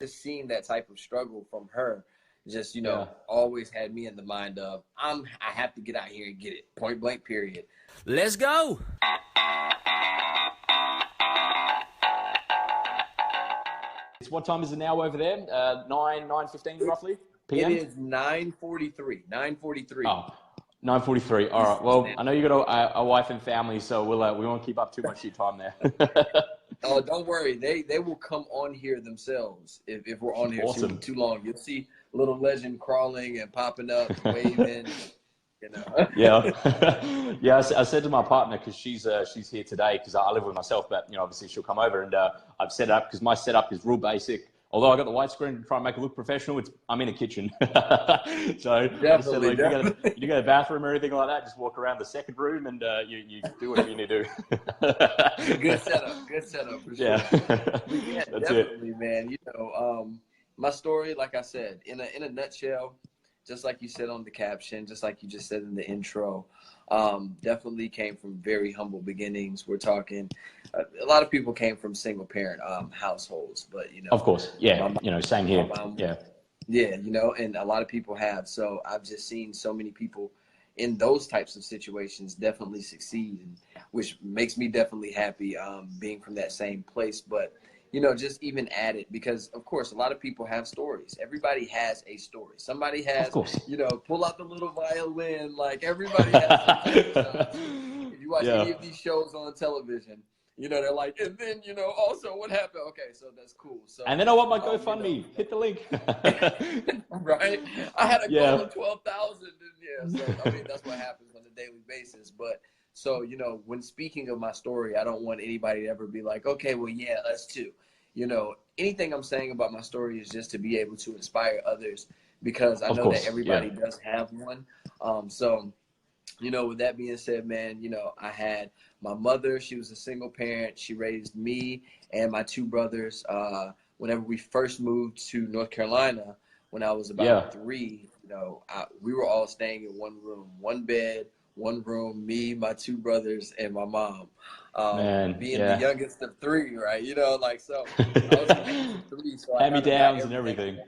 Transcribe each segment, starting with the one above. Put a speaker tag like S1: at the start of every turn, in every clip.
S1: just seeing that type of struggle from her just,
S2: Yeah.
S1: always had me in the mind of I have to get out here and get it. Point blank, period.
S3: Let's go.
S2: What time is it now over there? 9:15 roughly
S1: It
S2: p.m.
S1: is 9:43. 9:43.
S2: Oh, 9:43. All right. Well, I know you got a wife and family, so we won't keep up too much of your time there.
S1: Oh, don't worry. They will come on here themselves if we're on here
S2: Awesome.
S1: too long. You'll see little legend crawling and popping up, waving.
S2: Yeah, yeah. I said to my partner, because she's here today, because I live with myself, but obviously she'll come over, and I've set it up because my setup is real basic. Although I got the widescreen to try and make it look professional, I'm in a kitchen. So I just said, like, you go to the bathroom or anything like that, just walk around the second room and you do whatever you need to do.
S1: Good setup for sure.
S2: Yeah,
S1: Yeah,
S2: that's
S1: definitely,
S2: it.
S1: man. My story, like I said, in a nutshell, just like you said on the caption, just like you just said in the intro, definitely came from very humble beginnings. We're talking, a lot of people came from single parent households, but
S2: Of course, yeah. Same
S1: my
S2: here.
S1: mom,
S2: Yeah,
S1: yeah, and a lot of people have. So I've just seen so many people in those types of situations definitely succeed, which makes me definitely happy being from that same place. But just even add it because, of course, a lot of people have stories. Everybody has a story. Somebody
S2: of
S1: has,
S2: course.
S1: pull out the little violin. Like everybody has some type of if you watch any
S2: Yeah.
S1: of these shows on television, they're like, and then, also what happened? Okay, so that's cool. So,
S2: And then I want my GoFundMe. Hit the link.
S1: right? I had a goal
S2: Yeah.
S1: of 12,000. Yeah, so I mean that's what happens on a daily basis. But so when speaking of my story, I don't want anybody to ever be like, okay, well, yeah, us too. Anything I'm saying about my story is just to be able to inspire others because I
S2: Of
S1: know that
S2: course. Yeah.
S1: everybody does have one. So with that being said, man, I had my mother. She was a single parent. She raised me and my two brothers. Whenever we first moved to North Carolina, when I was about
S2: Yeah.
S1: 3, we were all staying in one room, one bed, one room, me, my two brothers, and my mom.
S2: Man.
S1: Being the
S2: Yeah.
S1: youngest of 3, right? So I was the youngest of 3, so I kind of got
S2: Hand-me-downs and
S1: everything.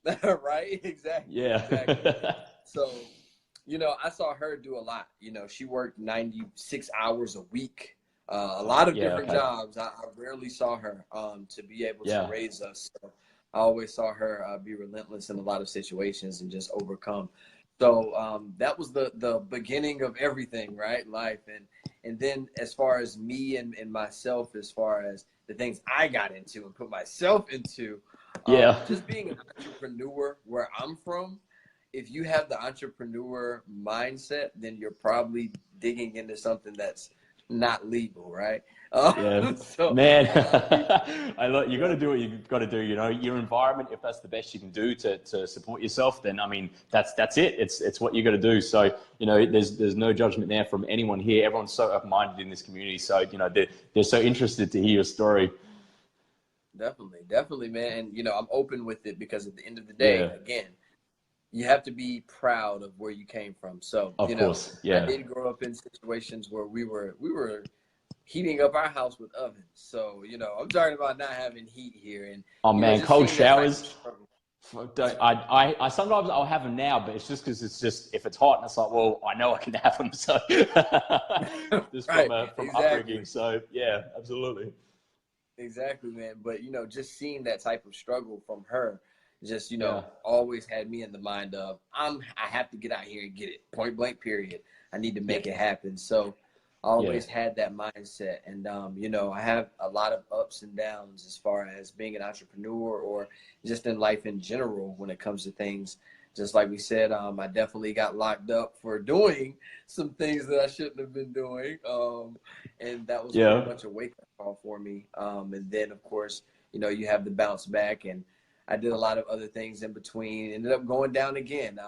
S2: everything.
S1: Right? Exactly.
S2: Yeah.
S1: Exactly. So, I saw her do a lot. She worked 96 hours a week, a lot of
S2: Yeah.
S1: different
S2: Okay.
S1: jobs. I rarely saw her to be able to
S2: Yeah.
S1: raise us. So I always saw her be relentless in a lot of situations and just overcome. So that was the beginning of everything, right? Life. And then as far as me and myself, as far as the things I got into and put myself into,
S2: Yeah.
S1: just being an entrepreneur where I'm from, if you have the entrepreneur mindset, then you're probably digging into something that's not legal, right?
S2: Yeah,
S1: So
S2: man.
S1: a lot of people,
S2: You got to do what you've got to do. Your environment. If that's the best you can do to support yourself, then I mean that's it. It's what you got to do. So there's no judgment there from anyone here. Everyone's so open-minded in this community. So they're so interested to hear your story.
S1: definitely, man. And I'm open with it because at the end of the day,
S2: Yeah,
S1: again, you have to be proud of where you came from. So
S2: of course.
S1: I
S2: Yeah.
S1: did grow up in situations where we were heating up our house with ovens. So I'm talking about not having heat here, and
S2: Oh man,
S1: just
S2: cold
S1: seeing that type of
S2: showers.
S1: struggle.
S2: I sometimes I'll have them now, but it's just because it's just if it's hot and it's like, well, I know I can have them, so just
S1: Right,
S2: from
S1: exactly.
S2: upbringing. So yeah, absolutely.
S1: Exactly, man. But just seeing that type of struggle from her, just
S2: Yeah,
S1: always had me in the mind of I have to get out here and get it. Point blank, period. I need to
S2: yeah,
S1: make it happen. So I
S2: yeah,
S1: always had that mindset, and I have a lot of ups and downs as far as being an entrepreneur or just in life in general when it comes to things. Just like we said, I definitely got locked up for doing some things that I shouldn't have been doing. And that was pretty
S2: yeah,
S1: much a wake-up call for me. And then, of course, you have the bounce back, and I did a lot of other things in between. Ended up going down again,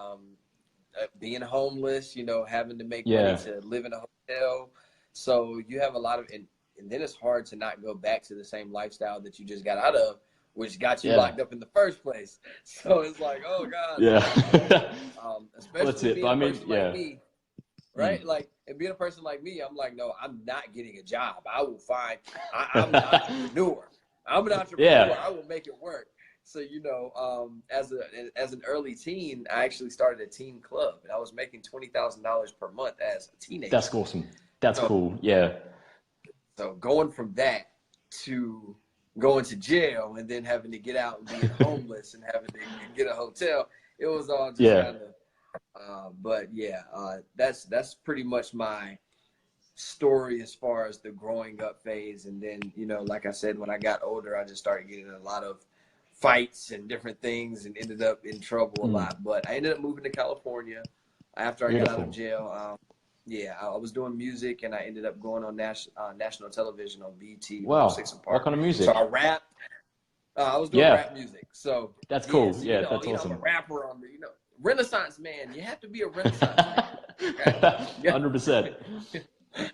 S1: being homeless, having to make money
S2: yeah,
S1: to live in a hotel. So you have a lot of, and then it's hard to not go back to the same lifestyle that you just got out of, which got you
S2: yeah,
S1: locked up in the first place. So it's like, oh God,
S2: yeah. Well, that's
S1: especially
S2: it. But
S1: being a
S2: I mean,
S1: person like
S2: yeah,
S1: me,
S2: mm.
S1: right? Like, and being a person like me, I'm like, no, I'm not getting a job. I will find, I'm an entrepreneur. I'm an
S2: Yeah,
S1: entrepreneur. I will make it work. So, as an early teen, I actually started a teen club, and I was making $20,000 per month as a teenager.
S2: That's awesome. That's
S1: So,
S2: cool. Yeah.
S1: so going from that to going to jail and then having to get out and being homeless and having to get a hotel, it was all just
S2: Yeah.
S1: kind of, but yeah, that's pretty much my story as far as the growing up phase. And then, like I said, when I got older, I just started getting a lot of fights and different things and ended up in trouble a lot. But I ended up moving to California after I got out of jail. Yeah, I was doing music, and I ended up going on national television on BT.
S2: Wow.
S1: 106 and Park.
S2: What kind of music?
S1: So I rapped. I was doing rap music. So
S2: that's cool.
S1: So,
S2: yeah, that's awesome.
S1: I'm a rapper on the, Renaissance man. You have to be a Renaissance man. Okay?
S2: 100%.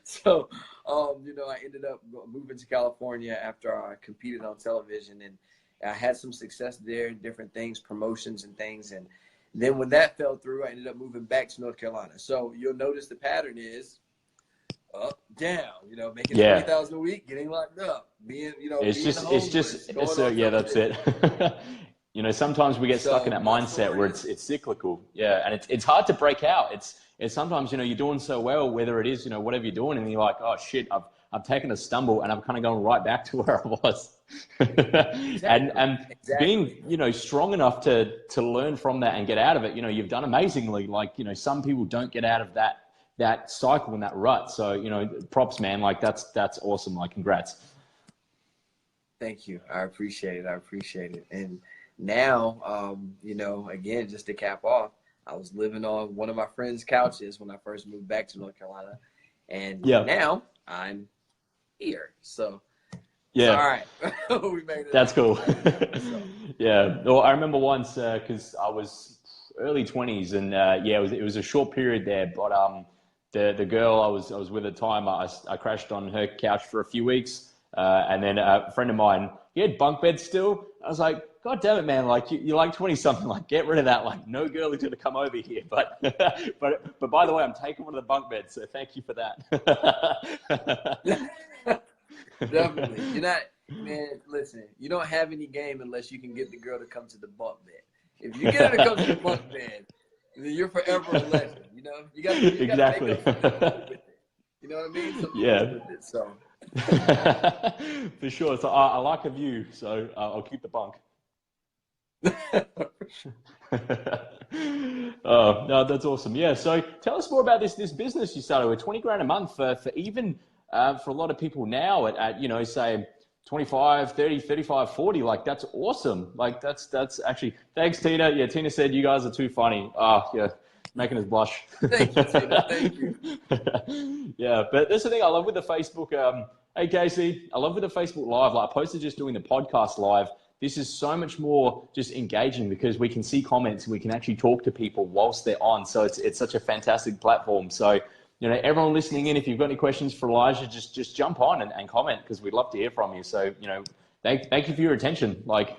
S1: So, I ended up moving to California after I competed on television, and I had some success there in different things, promotions and things. And then when that fell through, I ended up moving back to North Carolina. So you'll notice the pattern is up, down, making 20,000 a week, getting locked up, being,
S2: it's
S1: being
S2: just,
S1: homeless,
S2: that's it. Sometimes we get stuck in that mindset where it's cyclical. Yeah. And it's hard to break out. It's sometimes, you're doing so well, whether it is, whatever you're doing, and you're like, oh shit, I've taken a stumble and I'm kind of going right back to where I was. and being, strong enough to learn from that and get out of it, you've done amazingly. Like, some people don't get out of that cycle and that rut. So, props, man. Like that's awesome. Like, congrats.
S1: Thank you. I appreciate it. And now, again, just to cap off, I was living on one of my friend's couches when I first moved back to North Carolina. And now I'm here. So, all right. We made it.
S2: That's cool. Yeah. Well, I remember once, cause I was early 20s and, it was a short period there, but, the girl I was with at the time, I crashed on her couch for a few weeks. And then a friend of mine, he had bunk beds still. I was like, God damn it, man. Like you're like 20 something, like get rid of that. Like no girl is going to come over here. But by the way, I'm taking one of the bunk beds. So thank you for that.
S1: Definitely. You're not, man, listen, you don't have any game unless you can get the girl to come to the bunk bed. If you get her to come to the bunk bed, then you're forever a legend. You got to
S2: exactly.
S1: make up with it. You know what I mean? So with it, so.
S2: For sure. So I like a view, so I'll keep the bunk. Oh no, that's awesome. Yeah. So tell us more about this business you started with. 20 grand a month for even for a lot of people now at say 25, 30, 35, 40. Like that's awesome. Like that's actually, thanks Tina. Yeah, Tina said you guys are too funny. Yeah. Making us blush.
S1: Thank you, Tina. Thank you.
S2: Yeah, but that's the thing I love with the Facebook. Hey, Casey, I love with the Facebook Live. Like, opposed to just doing the podcast live, this is so much more just engaging because we can see comments and we can actually talk to people whilst they're on. So it's such a fantastic platform. So, everyone listening in, if you've got any questions for Elijah, just jump on and comment because we'd love to hear from you. So, thank you for your attention. Like,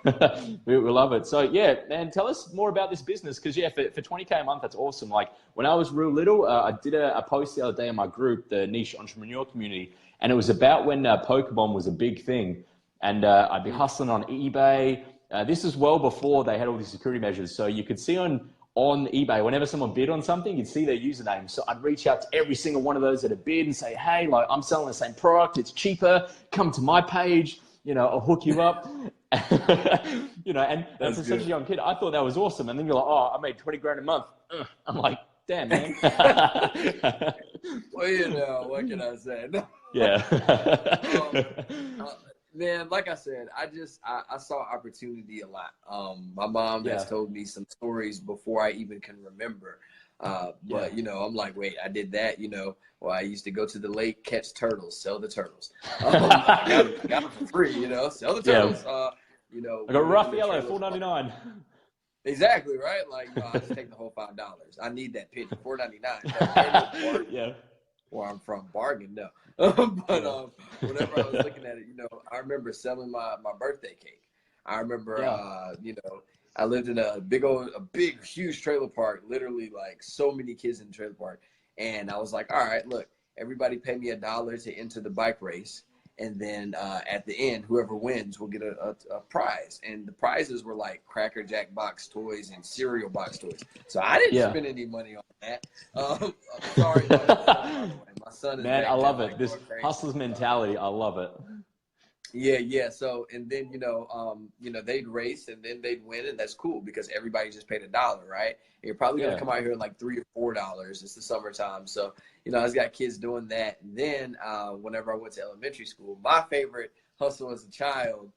S2: we love it. So yeah, man, tell us more about this business. Cause for 20K a month, that's awesome. Like when I was real little, I did a post the other day in my group, the niche entrepreneur community. And it was about when Pokemon was a big thing. And I'd be hustling on eBay. This is well before they had all these security measures. So you could see on eBay, whenever someone bid on something, you'd see their username. So I'd reach out to every single one of those that had bid and say, hey, like I'm selling the same product. It's cheaper. Come to my page. I'll hook you up, and that's such a young kid. I thought that was awesome. And then you're like, oh, I made 20 grand a month. I'm like, damn, man.
S1: Well, what can I say? No.
S2: Yeah.
S1: Man, like I said, I saw opportunity a lot. My mom has told me some stories before I even can remember. But I'm like, wait, I did that, well, I used to go to the lake, catch turtles, sell the turtles. I got them for free, sell the turtles. I
S2: got Raffaello, $4.99.
S1: Exactly, right? Like, I just take the whole $5. I need that pitch, $4.99.
S2: Yeah.
S1: Where I'm from, bargain, no. But whenever I was looking at it, I remember selling my birthday cake. I remember, I lived in a big, huge trailer park, literally like so many kids in the trailer park. And I was like, all right, look, everybody pay me $1 to enter the bike race. And then at the end, whoever wins will get a prize. And the prizes were like Cracker Jack box toys and cereal box toys. So I didn't spend any money on that. Sorry, by the way. My son is
S2: Man,
S1: back
S2: I love
S1: there,
S2: it.
S1: like,
S2: This hustler's mentality, I love it.
S1: Yeah. So, and then, they'd race and then they'd win, and that's cool because everybody just paid $1, right? You're probably going to come out here like $3 or $4. It's the summertime. So, I just got kids doing that. And then, whenever I went to elementary school, my favorite hustle as a child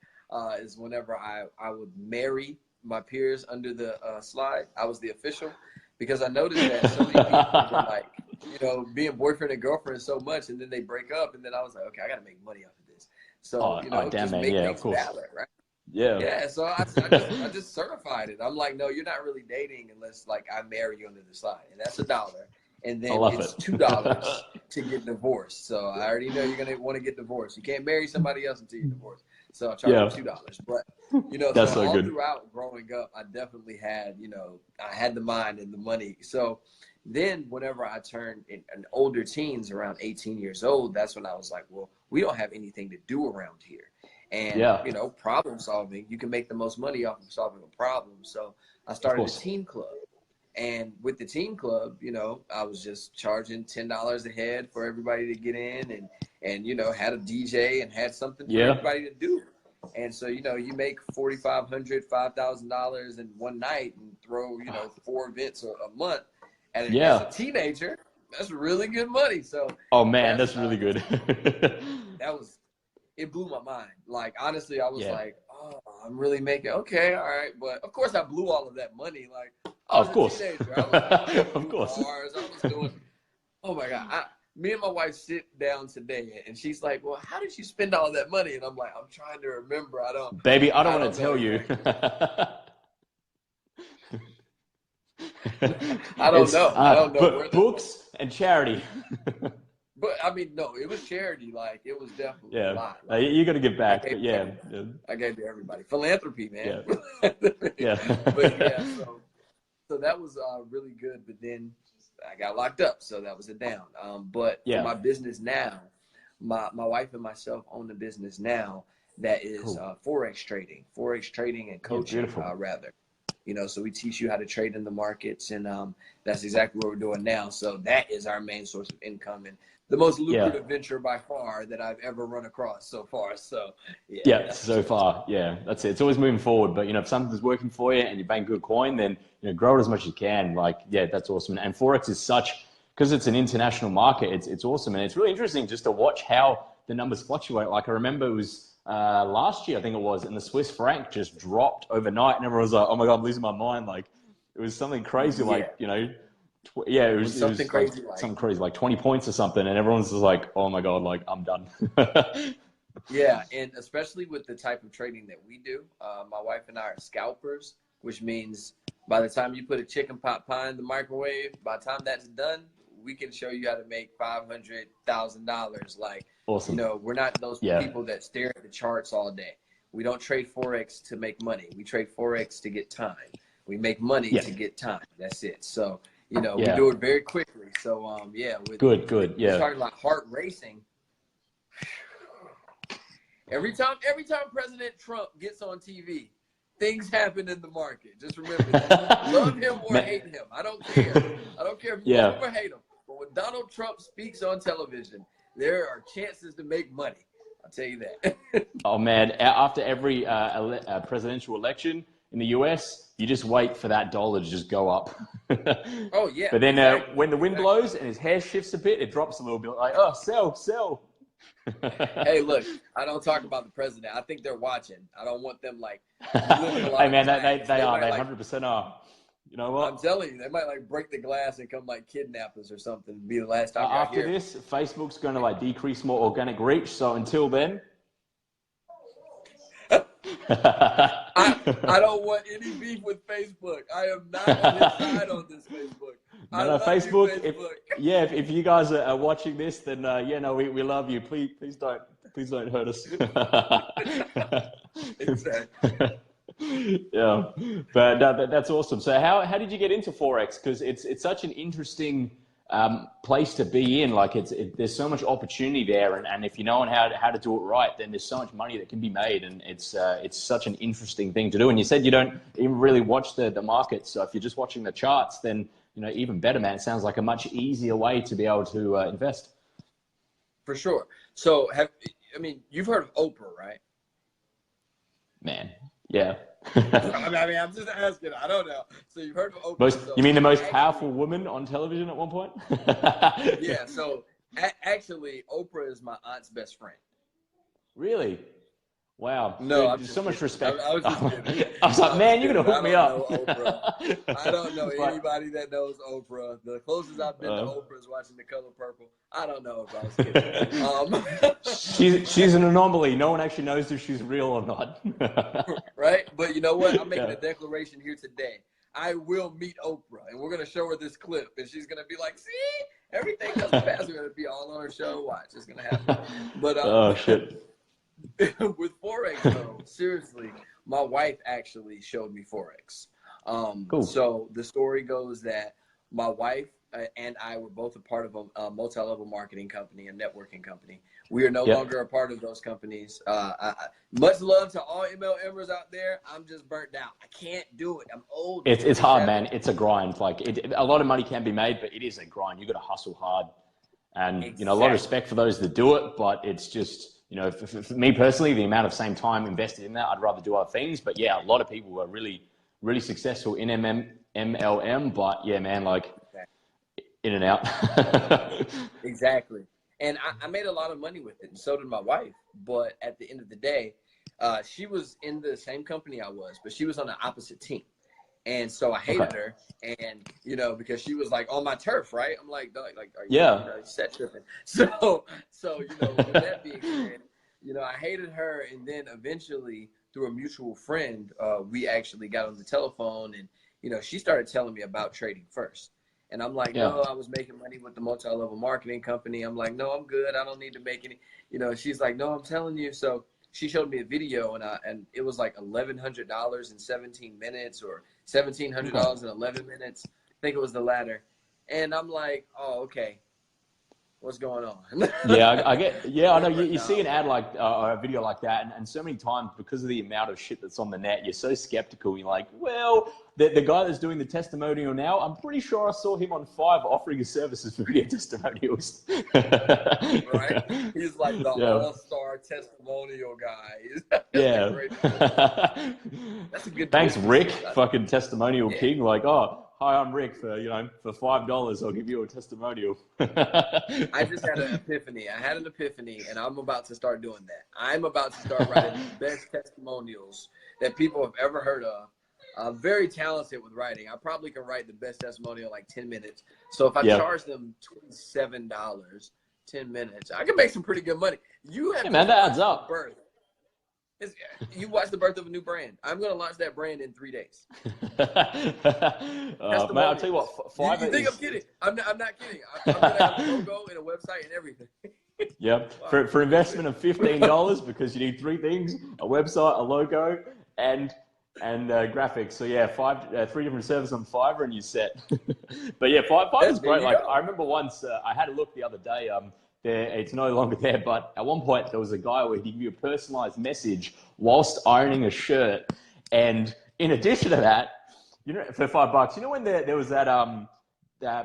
S1: is whenever I would marry my peers under the slide. I was the official because I noticed that so many people were like, being boyfriend and girlfriend so much, and then they break up. And then I was like, okay, I got to make money off of this. So,
S2: damn,
S1: just
S2: man.
S1: make
S2: Yeah,
S1: things
S2: of course.
S1: valid, right?
S2: Yeah.
S1: So I just certified it. I'm like, no, you're not really dating unless like I marry you under the slide, and that's $1. And then it's $2 to get divorced. So I already know you're gonna want to get divorced. You can't marry somebody else until you're divorced. So I charge you $2. But
S2: that's
S1: so all
S2: good.
S1: throughout growing up, I definitely had, I had the mind and the money. So then whenever I turned an older teens around 18 years old, that's when I was like, well, we don't have anything to do around here. And, problem solving, you can make the most money off of solving a problem. So I started a team club. And with the team club, I was just charging $10 a head for everybody to get in and had a DJ and had something for everybody to do. And so, you make $4,500, $5,000 in one night and throw, 4 events a month. And as a teenager, that's really good money. So,
S2: oh man, that's really good.
S1: It blew my mind. Like, honestly, I was like, oh, I'm really making, okay, all right. But of course I blew all of that money. Like, I was a teenager. I was
S2: of course.
S1: Cars. I was doing, oh my God. Me and my wife sit down today and she's like, well, how did you spend all that money? And I'm like, I'm trying to remember. I don't
S2: want to tell you.
S1: I don't know. I don't know.
S2: But books and charity.
S1: But I mean, no, it was charity. Like, it was definitely a lot.
S2: Like, you got to give back. But
S1: I gave to everybody. Philanthropy, man.
S2: Yeah.
S1: But so that was really good. But then I got locked up, so that was a down. But for my business now, my wife and myself own a business now that is Forex trading and coaching, rather. So we teach you how to trade in the markets, and that's exactly what we're doing now. So that is our main source of income and the most lucrative venture by far that I've ever run across so far. So
S2: so far, that's it. It's always moving forward. But if something's working for you and you're paying good coin, then grow it as much as you can. Like, that's awesome. And Forex is because it's an international market. It's awesome, and it's really interesting just to watch how the numbers fluctuate. Like, I remember it was last year, I think it was, and the Swiss franc just dropped overnight, and everyone was like, "Oh my God, I'm losing my mind!" Like, it was something crazy, it was something crazy, like 20 points or something, and everyone's just like, "Oh my God, like, I'm done."
S1: Yeah, and especially with the type of trading that we do, my wife and I are scalpers, which means by the time you put a chicken pot pie in the microwave, by the time that's done, we can show you how to make $500,000. Like,
S2: awesome.
S1: We're not those people that stare at the charts all day. We don't trade Forex to make money. We trade Forex to get time. We make money to get time. That's it. So, we do it very quickly. So,
S2: good.
S1: We're talking about heart racing. Every time President Trump gets on TV, things happen in the market. Just remember that. Love him or hate him. I don't care. I don't care if you love him or hate him. But when Donald Trump speaks on television, there are chances to make money. I'll tell you that.
S2: Oh man, after every presidential election in the US, you just wait for that dollar to just go up.
S1: Oh yeah.
S2: But then when the wind blows and his hair shifts a bit, it drops a little bit. Like, oh, sell.
S1: Hey, look, I don't talk about the president. I think they're watching. I don't want them like.
S2: Hey man, they are. They 100% are. You know what?
S1: I'm telling you, they might like break the glass and come like kidnap us or something. It'd be the last time.
S2: After this, Facebook's going to like decrease more organic reach. So until then.
S1: I don't want any beef with Facebook. I am not on his side on this Facebook.
S2: No, Facebook. If you guys are watching this, then we love you. Please don't hurt us.
S1: Exactly.
S2: But that's awesome. So how did you get into Forex? Because it's such an interesting place to be in. Like there's so much opportunity there, and if you know how to do it right, then there's so much money that can be made, and it's such an interesting thing to do. And you said you don't even really watch the market, so if you're just watching the charts, then even better, man. It sounds like a much easier way to be able to invest.
S1: For sure. So you've heard of Oprah, right?
S2: Man, yeah.
S1: I'm just asking. I don't know. So you've heard of Oprah.
S2: You mean the most powerful woman on television at one point?
S1: Yeah. So actually, Oprah is my aunt's best friend.
S2: Really? Wow.
S1: No,
S2: there's so much respect.
S1: I was just kidding.
S2: I was like, man, you're going to hook me up.
S1: I don't know anybody that knows Oprah. The closest I've been to Oprah is watching The Color Purple. I don't know if I was kidding.
S2: She's an anomaly. No one actually knows if she's real or not.
S1: Right? But you know what? I'm making a declaration here today. I will meet Oprah, and we're going to show her this clip, and she's going to be like, see? Everything comes to pass. We're going to be all on her show. Watch. It's going to happen. But,
S2: oh, shit.
S1: With Forex, though, seriously, my wife actually showed me Forex.
S2: Cool.
S1: So the story goes that my wife and I were both a part of a multi-level marketing company, a networking company. We are no longer a part of those companies. Much love to all MLMers out there. I'm just burnt out. I can't do it. I'm old.
S2: It's hard, man. It's a grind. Like a lot of money can be made, but it is a grind. You got to hustle hard. And, a lot of respect for those that do it, but it's just, for me personally, the amount of same time invested in that, I'd rather do other things. But yeah, a lot of people are really, really successful in MLM, but yeah, man, like in and out.
S1: Exactly. And I made a lot of money with it, and so did my wife. But at the end of the day, she was in the same company I was, but she was on the opposite team. And so I hated her, and because she was like on my turf, right? I'm like, are you set tripping? So with that being said, I hated her, and then eventually through a mutual friend, we actually got on the telephone, and she started telling me about trading first, and I'm like, no, I was making money with the multi-level marketing company. I'm like, no, I'm good. I don't need to make any. She's like, no, I'm telling you. So she showed me a video, and it was like $1,100 in 17 minutes or $1,700 in 11 minutes. I think it was the latter. And I'm like, oh, okay. What's going on?
S2: I know you see an ad like or a video like that, and so many times because of the amount of shit that's on the net, you're so skeptical. You're like, well, the guy that's doing the testimonial now, I'm pretty sure I saw him on 5 offering his services for video testimonials.
S1: Right? He's like the all-star testimonial guy. That's a good.
S2: Thanks, Rick, fucking testimonial king. Like, oh. Hi, I'm Rick. For $5, I'll give you a testimonial.
S1: I just had an epiphany. I had an epiphany, and I'm about to start doing that. I'm about to start writing the best testimonials that people have ever heard of. I'm very talented with writing. I probably can write the best testimonial in like 10 minutes. So if I charge them $27, 10 minutes, I can make some pretty good money. You have
S2: that adds up.
S1: Birth. You watch the birth of a new brand. I'm going to launch that brand in 3 days.
S2: Man, I'll tell you what.
S1: You think I'm kidding? I'm not kidding. I'm going to have a logo and a website and everything.
S2: Yep. Wow. For investment of $15, because you need 3 things: a website, a logo, and graphics. So yeah, 3 different servers on Fiverr, and you're set. But yeah, Fiverr is great. Like I remember once I had a look the other day. It's no longer there, but at one point there was a guy where he'd give you a personalized message whilst ironing a shirt, and in addition to that, for $5, when there was that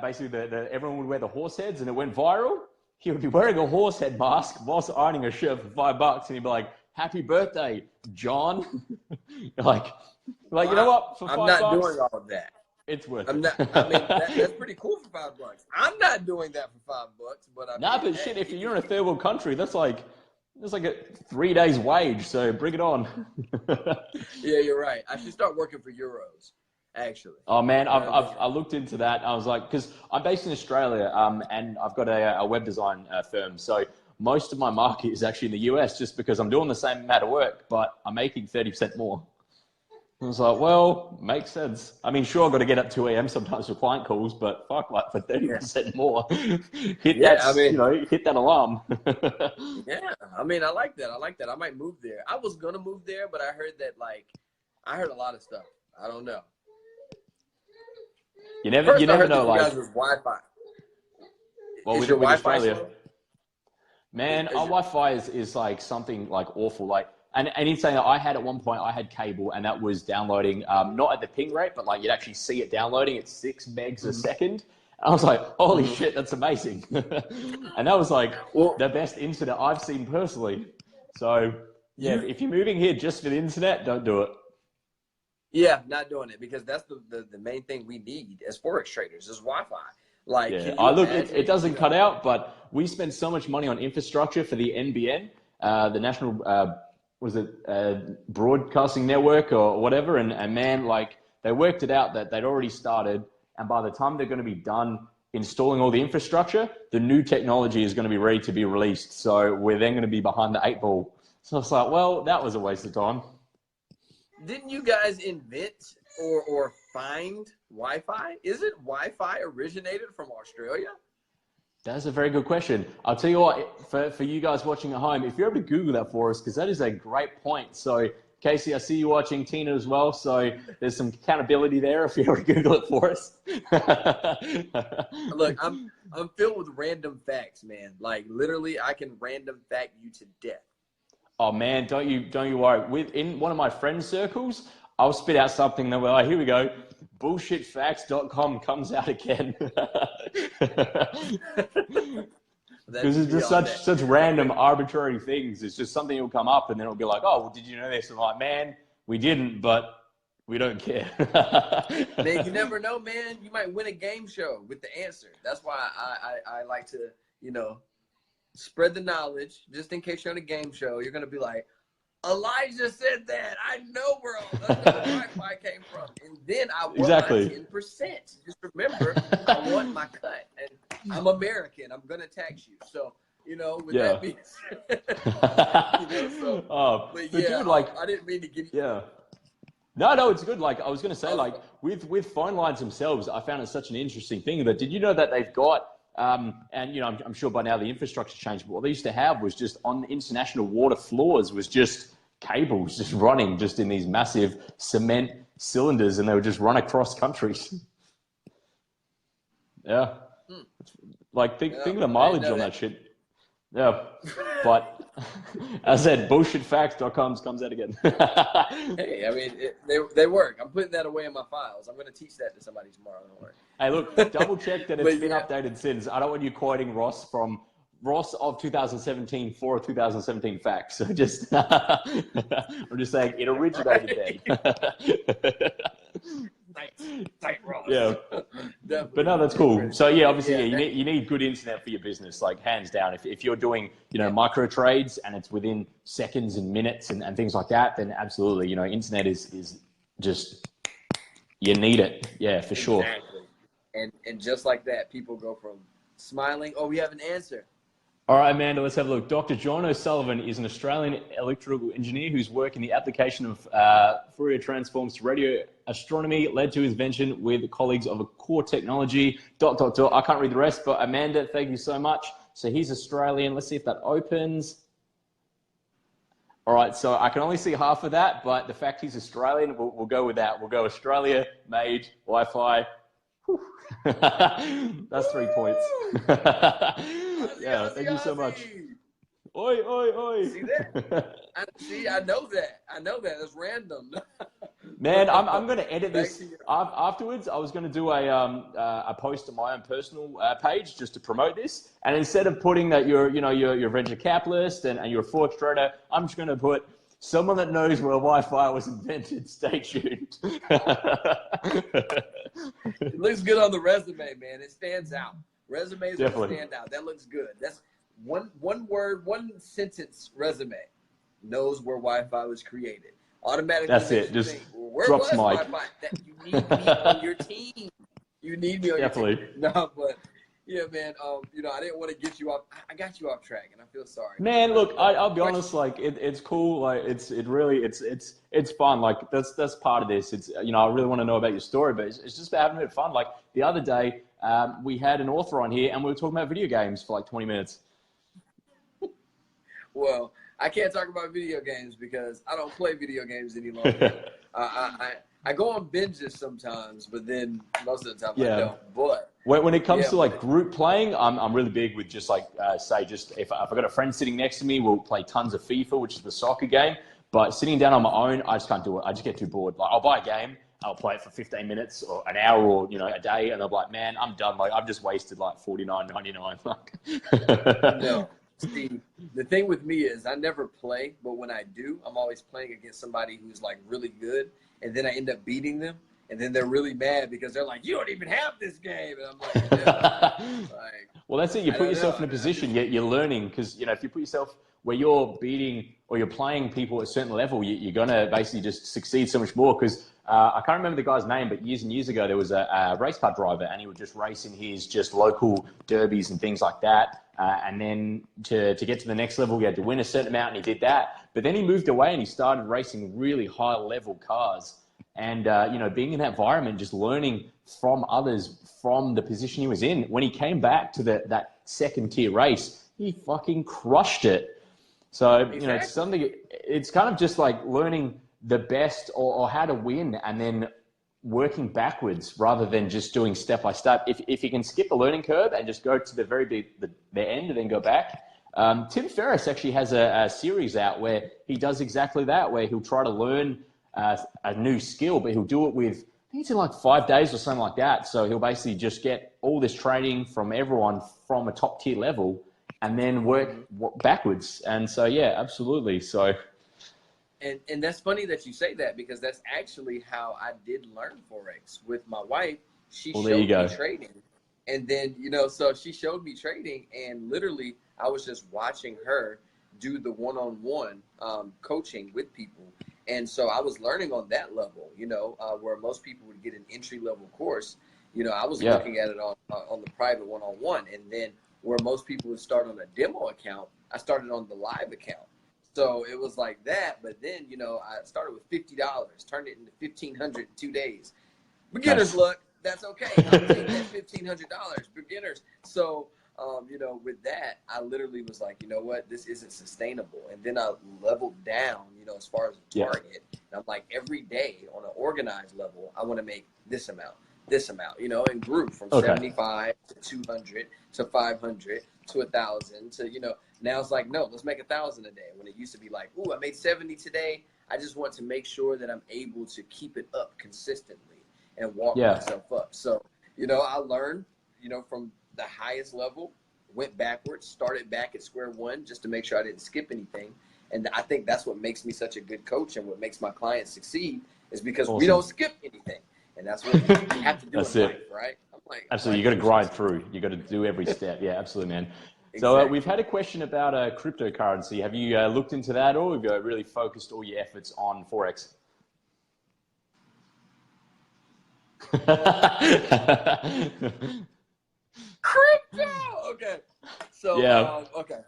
S2: basically everyone would wear the horse heads and it went viral. He would be wearing a horse head mask whilst ironing a shirt for $5, and he'd be like, "Happy birthday, John!" like wow. You know what? For $5,
S1: I'm not doing all of that.
S2: It's worth
S1: it. That's pretty cool for $5. I'm not doing that for $5, but
S2: but shit, if you're in a third world country, that's like a 3 days wage. So bring it on.
S1: Yeah, you're right. I should start working for euros, actually.
S2: Oh man, I looked into that. I was like, because I'm based in Australia, and I've got a web design firm. So most of my market is actually in the US, just because I'm doing the same amount of work, but I'm making 30% more. I was like, well, makes sense. I mean, sure, I've got to get up 2 a.m. sometimes for client calls, but fuck, like for 30% more, hit that alarm.
S1: Yeah, I mean, I like that. I might move there. I was gonna move there, but I heard a lot of stuff. I don't know.
S2: You never know. Like,
S1: Wi-Fi.
S2: Well,
S1: Is your
S2: with
S1: Wi-Fi
S2: Australia,
S1: slow?
S2: man,
S1: Is
S2: our
S1: your,
S2: Wi-Fi is like something like awful. Like, and in saying that, I had at one point, I had cable, and that was downloading, not at the ping rate, but like you'd actually see it downloading at 6 megs a
S1: Mhm.
S2: second. I was like, holy
S1: Mhm.
S2: shit, that's amazing. And that was like
S1: Well,
S2: the best internet I've seen personally. So yeah,
S1: you
S2: if you're moving here just for the internet, don't do it.
S1: yeah, not doing it because that's the main thing we need as Forex traders is Wi-Fi. Like,
S2: Yeah,
S1: can
S2: I
S1: you
S2: look, it
S1: imagine,
S2: doesn't cut out, but we spend so much money on infrastructure for the NBN, the National, was it Broadcasting Network or whatever, and man, like they worked it out that they'd already started, and by the time they're going to be done installing all the infrastructure, the new technology is going to be ready to be released. So we're then going to be behind the 8 ball. So it's like, well, that was a waste of time.
S1: didn't you guys invent or find Wi-Fi? Isn't Wi-Fi originated from Australia?
S2: That's a very good question. I'll tell you what, for you guys watching at home, if you're able to Google that for us, because that is a great point. So, Casey, I see you watching, Tina as well. So there's some accountability there if you're able to Google it for us.
S1: Look, I'm filled with random facts, man. Like literally, I can random fact you to death.
S2: Oh man, don't you worry. In one of my friend circles, I'll spit out something that we're like, here we go. Bullshitfacts.com comes out again.
S1: That
S2: Because it's just
S1: beyond that.
S2: such random, arbitrary things. It's just something will come up, and then it'll be like, "Oh, well, did you know this?" And I'm like, "Man, we didn't, but we don't care."
S1: Man, you never know, man. You might win a game show with the answer. That's why I like to, you know, spread the knowledge just in case you're on a game show. You're gonna be like, Elijah said that. I know where all the Wi-Fi came from, and then I want
S2: Exactly.
S1: my 10%. Just remember, I want my cut, and I'm American. I'm gonna tax you. So, you know, with
S2: Yeah.
S1: that being said, you know, so,
S2: Oh,
S1: but
S2: but
S1: yeah,
S2: dude, like,
S1: I didn't mean to give you.
S2: yeah. No, it's good. Like I was going to
S1: I
S2: say,
S1: was,
S2: like with phone lines themselves, I found it such an interesting thing. But did you know that they've got, and you know, I'm sure by now the infrastructure changed, but what they used to have was just on the international water floors was just cables just running just in these massive cement cylinders, and they would just run across countries. Yeah, like think
S1: yeah,
S2: of the
S1: I didn't
S2: mileage
S1: know
S2: on that shit. Yeah, but as I said, bullshitfacts.com comes out again.
S1: Hey, I mean, they work. I'm putting that away in my files. I'm going to teach that to somebody tomorrow. Don't
S2: Hey, look,
S1: worry.
S2: double check that it's
S1: But
S2: been
S1: yeah,
S2: updated since. I don't want you quoting Ross from Ross of 2017 for 2017 facts. So just, I'm just saying it originated
S1: right.
S2: then.
S1: Tight Ross.
S2: Yeah, but
S1: Definitely
S2: no,
S1: give
S2: that's
S1: you that
S2: cool.
S1: credit.
S2: So yeah,
S1: But
S2: obviously,
S1: yeah,
S2: yeah, you need good internet for your business, like hands down. If you're doing, you know,
S1: yeah,
S2: micro trades and it's within seconds and minutes and things like that, then absolutely, you know, internet is just you need it. Yeah, for sure.
S1: exactly. And just like that, people go from smiling. Oh, we have an answer.
S2: All right, Amanda, let's have a look. Dr. John O'Sullivan is an Australian electrical engineer whose work in the application of Fourier transforms to radio astronomy led to his invention with colleagues of a core technology, ... I can't read the rest, but Amanda, thank you so much. So he's Australian. Let's see if that opens. All right, so I can only see half of that, but the fact he's Australian, we'll go with that. We'll go Australia, made, Wi-Fi. That's 3 points.
S1: Ozzy,
S2: Yeah,
S1: Ozzy,
S2: thank you so much.
S1: Ozzy.
S2: Oi, oi,
S1: See that?
S2: oi.
S1: I know that. I know that. It's random.
S2: Man, I'm going to edit
S1: Back
S2: this
S1: to you.
S2: afterwards. I was going to do a post on my own personal page just to promote this, and instead of putting that you're a venture capitalist and you're a forex trader, I'm just going to put someone that knows where Wi-Fi was invented. Stay tuned.
S1: It looks good on the resume, man. It stands out. Resumes will
S2: Definitely.
S1: stand out. That looks good. That's one word, one sentence resume. Knows where Wi-Fi was created. Automatically
S2: That's
S1: makes
S2: it.
S1: you
S2: Just
S1: think, well, where
S2: drops
S1: was
S2: mic.
S1: Wi-Fi? That you need me on your team. You need me on your
S2: Definitely.
S1: team. No, but yeah, man. You know, I didn't want to get you off. I got you off track, and I feel sorry.
S2: Man, look, I'll be
S1: Question.
S2: honest. Like, it's cool. Like, it's fun. Like, that's part of this. It's I really want to know about your story, but it's just having a bit of fun. Like the other day, we had an author on here, and we were talking about video games for like 20 minutes.
S1: Well, I can't talk about video games because I don't play video games any longer. I go on binges sometimes, but then most of the time I
S2: Yeah.
S1: don't. But
S2: When it comes
S1: yeah,
S2: to like group playing, I'm really big with just like, say, just if I've got a friend sitting next to me, we'll play tons of FIFA, which is the soccer game. But sitting down on my own, I just can't do it. I just get too bored. Like I'll buy a game, I'll play it for 15 minutes or an hour or, a day. And I'm like, man, I'm done. Like I've just wasted like $49.99.
S1: no. See, the thing with me is I never play, but when I do, I'm always playing against somebody who's like really good, and then I end up beating them, and then they're really mad because they're like, "You don't even have this game," and I'm like, yeah. Like,
S2: well, that's it. You
S1: I
S2: put
S1: don't
S2: yourself
S1: know.
S2: in a position, you're learning because, if you put yourself where you're beating or you're playing people at a certain level, you're going to basically just succeed so much more because I can't remember the guy's name, but years and years ago, there was a race car driver and he would just race in his just local derbies and things like that. And then to get to the next level, he had to win a certain amount and he did that. But then he moved away and he started racing really high level cars. And, being in that environment, just learning from others from the position he was in. When he came back to that second tier race, he fucking crushed it. So,
S1: Exactly.
S2: it's kind of just like learning the best or how to win and then working backwards rather than just doing step by step. If you can skip the learning curve and just go to the very big, the end and then go back. Tim Ferriss actually has a series out where he does exactly that, where he'll try to learn a new skill, but he'll do it with, I think it's in like 5 days or something like that. So he'll basically just get all this training from everyone from a top tier level and then work backwards. And so, yeah, absolutely. So,
S1: And that's funny that you say that because that's actually how I did learn Forex with my wife. She
S2: well, there you
S1: showed
S2: go.
S1: me trading. And then, so she showed me trading and literally I was just watching her do the one-on-one coaching with people. And so I was learning on that level, where most people would get an entry-level course. I was looking at it on the private one-on-one. And then where most people would start on a demo account, I started on the live account. So it was like that, but then, I started with $50, turned it into $1,500 in 2 days. Beginner's luck, that's okay. I'll take that $1,500, beginners. So, with that, I literally was like, you know what, this isn't sustainable. And then I leveled down, as far as the target. And I'm like, every day on an organized level, I want to make this amount, and grew from 75 to 200 to 500 to 1,000 to, now it's like, no, let's make 1,000 a day. When it used to be like, ooh, I made 70 today. I just want to make sure that I'm able to keep it up consistently and walk myself up. So, I learned, from the highest level, went backwards, started back at square one just to make sure I didn't skip anything. And I think that's what makes me such a good coach and what makes my clients succeed is because we don't skip anything. And that's what you have to do in life, right? I'm like,
S2: absolutely. You got to grind through. You got to do every step. Yeah, absolutely, man. So we've had a question about cryptocurrency. Have you looked into that, or have you really focused all your efforts on Forex?
S1: Crypto. Okay. So okay.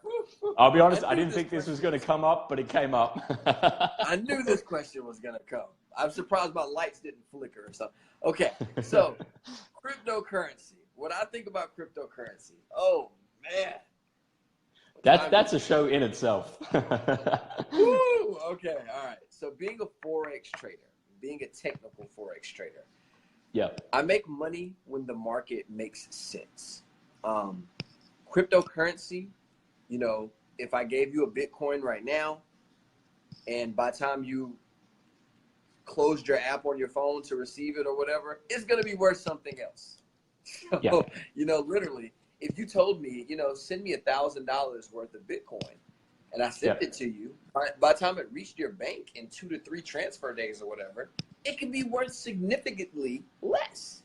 S2: I'll be honest. I didn't think this was going to come up, but it came up.
S1: I knew this question was going to come. I'm surprised my lights didn't flicker or something. Okay. So cryptocurrency. What I think about cryptocurrency. Oh man.
S2: That's a show in itself.
S1: Woo! Okay, all right. So being a Forex trader, being a technical Forex trader, I make money when the market makes sense. Cryptocurrency, if I gave you a Bitcoin right now, and by the time you closed your app on your phone to receive it or whatever, it's going to be worth something else. So, literally, if you told me, send me $1,000 worth of Bitcoin and I sent it to you, by the time it reached your bank in 2 to 3 transfer days or whatever, it could be worth significantly less.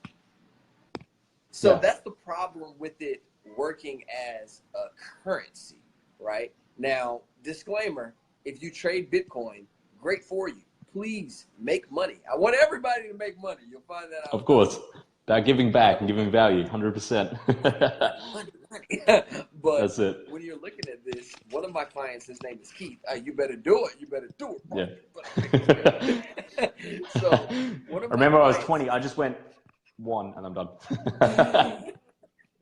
S1: So that's the problem with it working as a currency, right? Now, disclaimer, if you trade Bitcoin, great for you. Please make money. I want everybody to make money. You'll find that out.
S2: Of course. About giving back and giving value, 100%.
S1: Money. But
S2: that's it.
S1: When you're looking at this, one of my clients, his name is Keith. You better do it. You better do it.
S2: Yeah.
S1: So,
S2: remember, I was 20. I just went 1 and I'm done.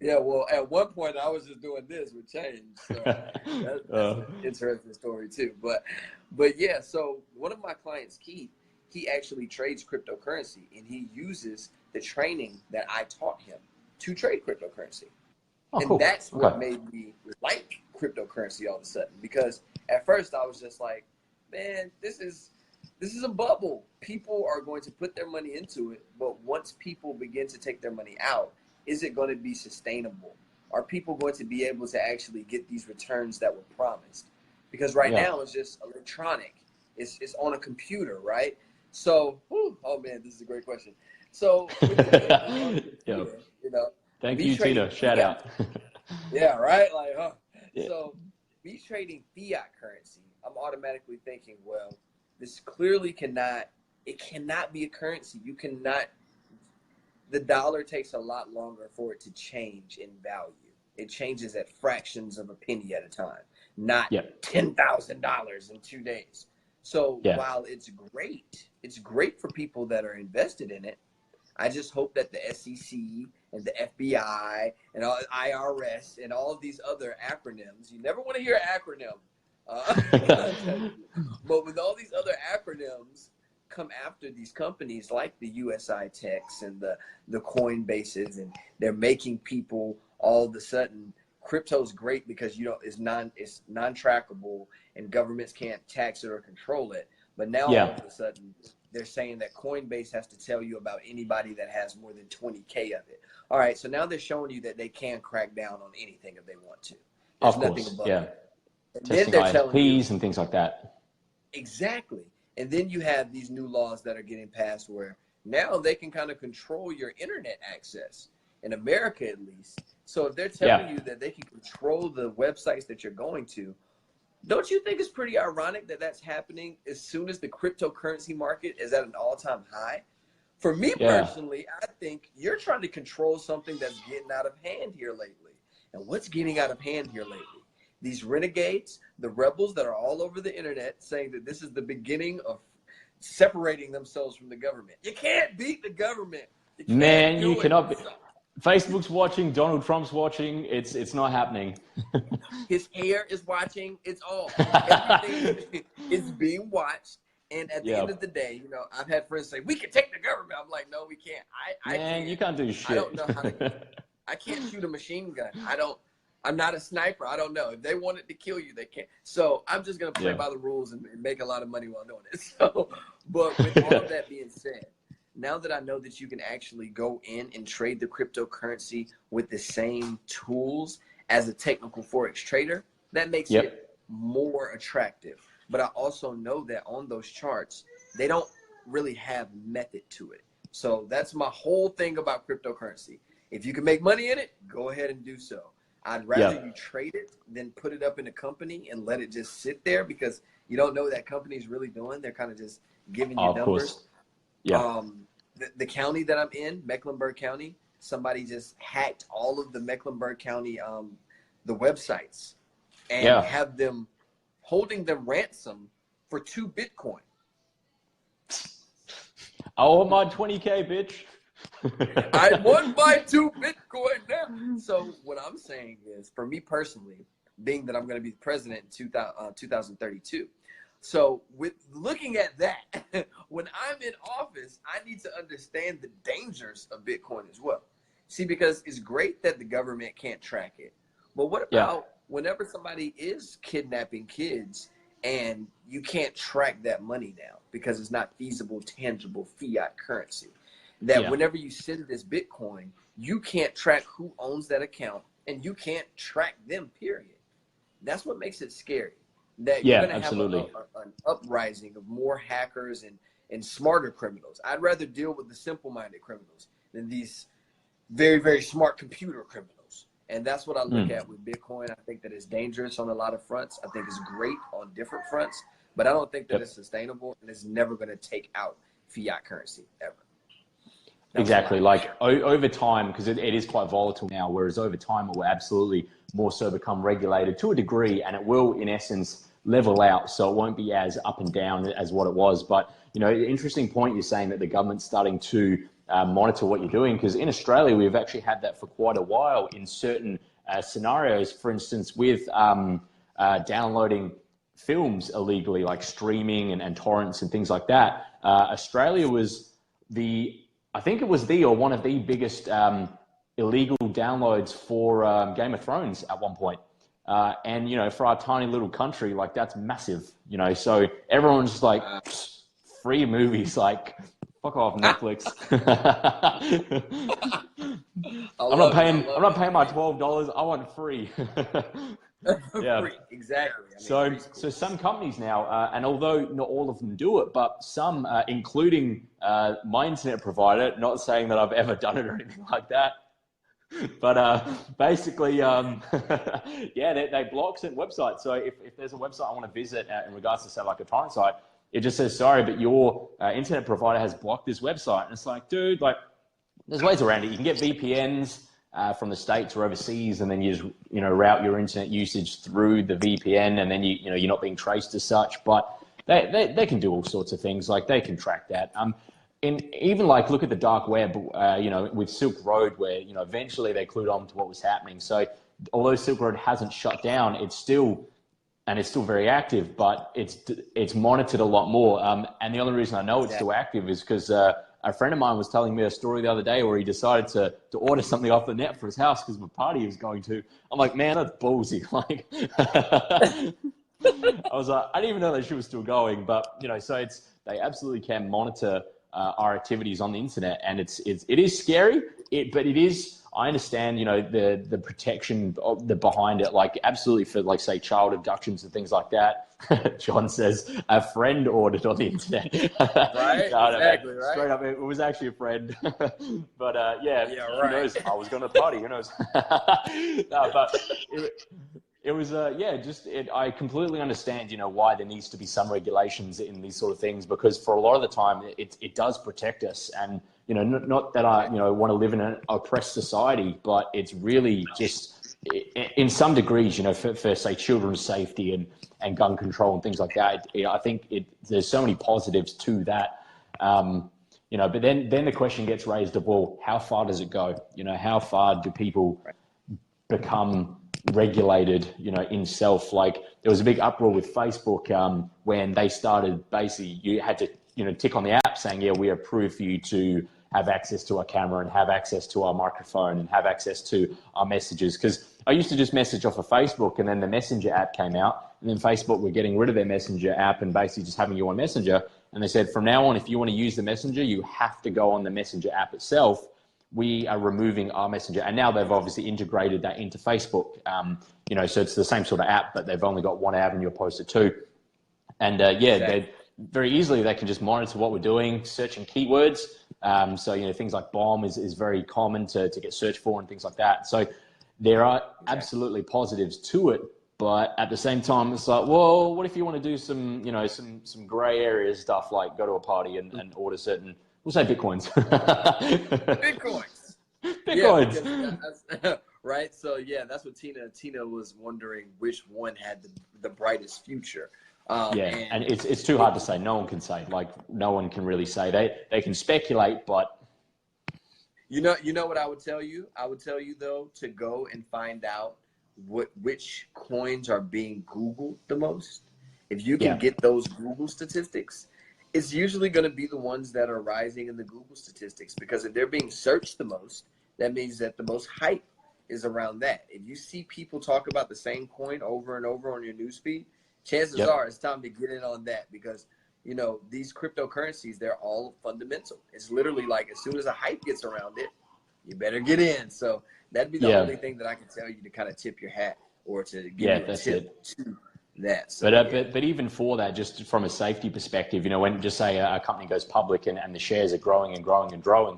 S1: Yeah, well, at one point I was just doing this with change. So that's an interesting story too. But yeah, so one of my clients, Keith, he actually trades cryptocurrency, and he uses the training that I taught him to trade cryptocurrency.
S2: Oh,
S1: And
S2: cool.
S1: that's what
S2: Okay.
S1: made me like cryptocurrency all of a sudden. Because at first I was just like, man, this is a bubble. People are going to put their money into it, but once people begin to take their money out, is it going to be sustainable? Are people going to be able to actually get these returns that were promised? Because right
S2: Yeah.
S1: now it's just electronic. It's on a computer, right? So, oh man, this is a great question. So with it being on a
S2: Yeah.
S1: computer, you know,
S2: Thank
S1: me
S2: you,
S1: trading
S2: Tina. Shout
S1: fiat,
S2: out.
S1: yeah, right? Like, huh.
S2: Yeah.
S1: So me trading fiat currency, I'm automatically thinking, well, this clearly cannot be a currency. You cannot, the dollar takes a lot longer for it to change in value. It changes at fractions of a penny at a time, not
S2: Yeah.
S1: $10,000 in 2 days. So
S2: Yeah.
S1: while it's great for people that are invested in it. I just hope that the SEC and the FBI and all IRS and all of these other acronyms, you never want to hear an acronym, but with all these other acronyms come after these companies like the USI Techs and the Coinbases, and they're making people all of a sudden, crypto's great because it's non-trackable and governments can't tax it or control it. But now all of a sudden they're saying that Coinbase has to tell you about anybody that has more than 20K of it. All right, so now they're showing you that they can crack down on anything if they want to. There's
S2: Of
S1: nothing
S2: course.
S1: above
S2: Yeah.
S1: that. And then
S2: Testing
S1: they're telling you
S2: ISPs and things like that.
S1: exactly. And then you have these new laws that are getting passed where now they can kind of control your internet access, in America at least. So if they're telling you that they can control the websites that you're going to, don't you think it's pretty ironic that that's happening as soon as the cryptocurrency market is at an all-time high? For me personally, I think you're trying to control something that's getting out of hand here lately. And what's getting out of hand here lately? These renegades, the rebels that are all over the internet saying that this is the beginning of separating themselves from the government. You can't beat the government.
S2: Man, you cannot be. Facebook's watching, Donald Trump's watching. It's not happening.
S1: His hair is watching. It's all. Everything is being watched. And at the end of the day, I've had friends say, we can take the government. I'm like, no, we can't. I
S2: Man,
S1: can't.
S2: you can't do shit.
S1: I don't know how to. I can't shoot a machine gun. I'm not a sniper. I don't know. If they wanted to kill you, they can't. So I'm just going to play by the rules and make a lot of money while doing it. So, but with all of that being said, now that I know that you can actually go in and trade the cryptocurrency with the same tools as a technical Forex trader, that makes it more attractive. But I also know that on those charts, they don't really have method to it. So that's my whole thing about cryptocurrency. If you can make money in it, go ahead and do so. I'd rather you trade it than put it up in a company and let it just sit there, because you don't know what that company is really doing. They're kind of just giving you numbers. The county that I'm in, Mecklenburg County, somebody just hacked all of the Mecklenburg County, the websites, and have them holding them ransom for 2 Bitcoin.
S2: I want my 20K, bitch.
S1: I want my 2 Bitcoin now. So what I'm saying is, for me personally, being that I'm going to be president in 2032, so with looking at that, when I'm in office, I need to understand the dangers of Bitcoin as well. See, because it's great that the government can't track it, but what about whenever somebody is kidnapping kids and you can't track that money now because it's not feasible, tangible fiat currency? That whenever you send this Bitcoin, you can't track who owns that account, and you can't track them, period. That's what makes it scary. That you're going to have an uprising of more hackers and smarter criminals. I'd rather deal with the simple-minded criminals than these very, very smart computer criminals. And that's what I look at with Bitcoin. I think that it's dangerous on a lot of fronts. I think it's great on different fronts, but I don't think that it's sustainable, and it's never going to take out fiat currency ever.
S2: Exactly. Like over time, because it is quite volatile now, whereas over time it will absolutely more so become regulated to a degree, and it will in essence level out, so it won't be as up and down as what it was. But interesting point you're saying that the government's starting to monitor what you're doing, because in Australia we've actually had that for quite a while in certain scenarios. For instance, with downloading films illegally, like streaming and torrents and things like that. Australia was I think it was or one of the biggest illegal downloads for Game of Thrones at one point. And, you know, for our tiny little country, like that's massive, you know, so everyone's just like free movies, like fuck off Netflix. I'm not paying my $12. I want free. Yeah,
S1: free. Exactly. I mean,
S2: so some companies now, and although not all of them do it, but some, including my internet provider, not saying that I've ever done it or anything like that, but basically, yeah, they block certain websites. So if there's a website I want to visit in regards to, say, like a torrent site, it just says, sorry, but your internet provider has blocked this website. And it's like, dude, like, there's ways around it. You can get VPNs from the States or overseas, and then you just, you know, route your internet usage through the VPN, and then you know, you're not being traced as such. But they can do all sorts of things. Like, they can track that. And even like look at the dark web, you know, with Silk Road, where, you know, eventually they clued on to what was happening. So although Silk Road hasn't shut down, it's still very active, but it's monitored a lot more. And the only reason I know it's still active is because a friend of mine was telling me a story the other day where he decided to order something off the net for his house because of a party he was going to. I'm like, man, that's ballsy. Like, I was like, I didn't even know that she was still going, but, you know, so they absolutely can monitor our activities on the internet, and it is scary. But it is. I understand, you know, the protection behind it, like absolutely for, like, say, child abductions and things like that. John says a friend ordered on the internet.
S1: Right,
S2: No,
S1: exactly, right.
S2: Straight up, it was actually a friend. But yeah, who
S1: right.
S2: knows? I was going to party. Who knows? No, but it was I completely understand, you know, why there needs to be some regulations in these sort of things, because for a lot of the time it does protect us. And, you know, not that I, you know, want to live in an oppressed society, but it's really just in some degrees, you know, for say children's safety and gun control and things like that. I think there's so many positives to that. You know, but then the question gets raised of, well, how far does it go? You know, how far do people become regulated, you know, in self? Like, there was a big uproar with Facebook when they started, basically you had to, you know, tick on the app saying, yeah, we approve for you to have access to our camera and have access to our microphone and have access to our messages. Because I used to just message off of Facebook, and then the Messenger app came out, and then Facebook were getting rid of their Messenger app and basically just having you on Messenger. And they said, from now on, if you want to use the Messenger, you have to go on the Messenger app itself. We are removing our Messenger. And now they've obviously integrated that into Facebook. You know, so it's the same sort of app, but they've only got one avenue opposed to two. And they very easily, they can just monitor what we're doing, searching keywords. So, you know, things like bomb is very common to get searched for and things like that. So there are absolutely positives to it. But at the same time, it's like, well, what if you want to do some, you know, some gray area stuff, like go to a party and order certain, we'll say Bitcoins.
S1: Bitcoins. Yeah, right. So yeah, that's what Tina was wondering, which one had the brightest future.
S2: And it's too hard to say. No one can say. Like, no one can really say. They can speculate, but
S1: you know what I would tell you? I would tell you, though, to go and find out which coins are being Googled the most. If you can get those Google statistics, it's usually going to be the ones that are rising in the Google statistics, because if they're being searched the most, that means that the most hype is around that. If you see people talk about the same coin over and over on your newsfeed, chances are it's time to get in on that, because, you know, these cryptocurrencies, they're all fundamental. It's literally like, as soon as a hype gets around it, you better get in. So that'd be the only thing that I can tell you to kind of tip your hat, or to give you a tip to that. So,
S2: but even for that, just from a safety perspective, you know, when just say a company goes public and the shares are growing and growing and growing,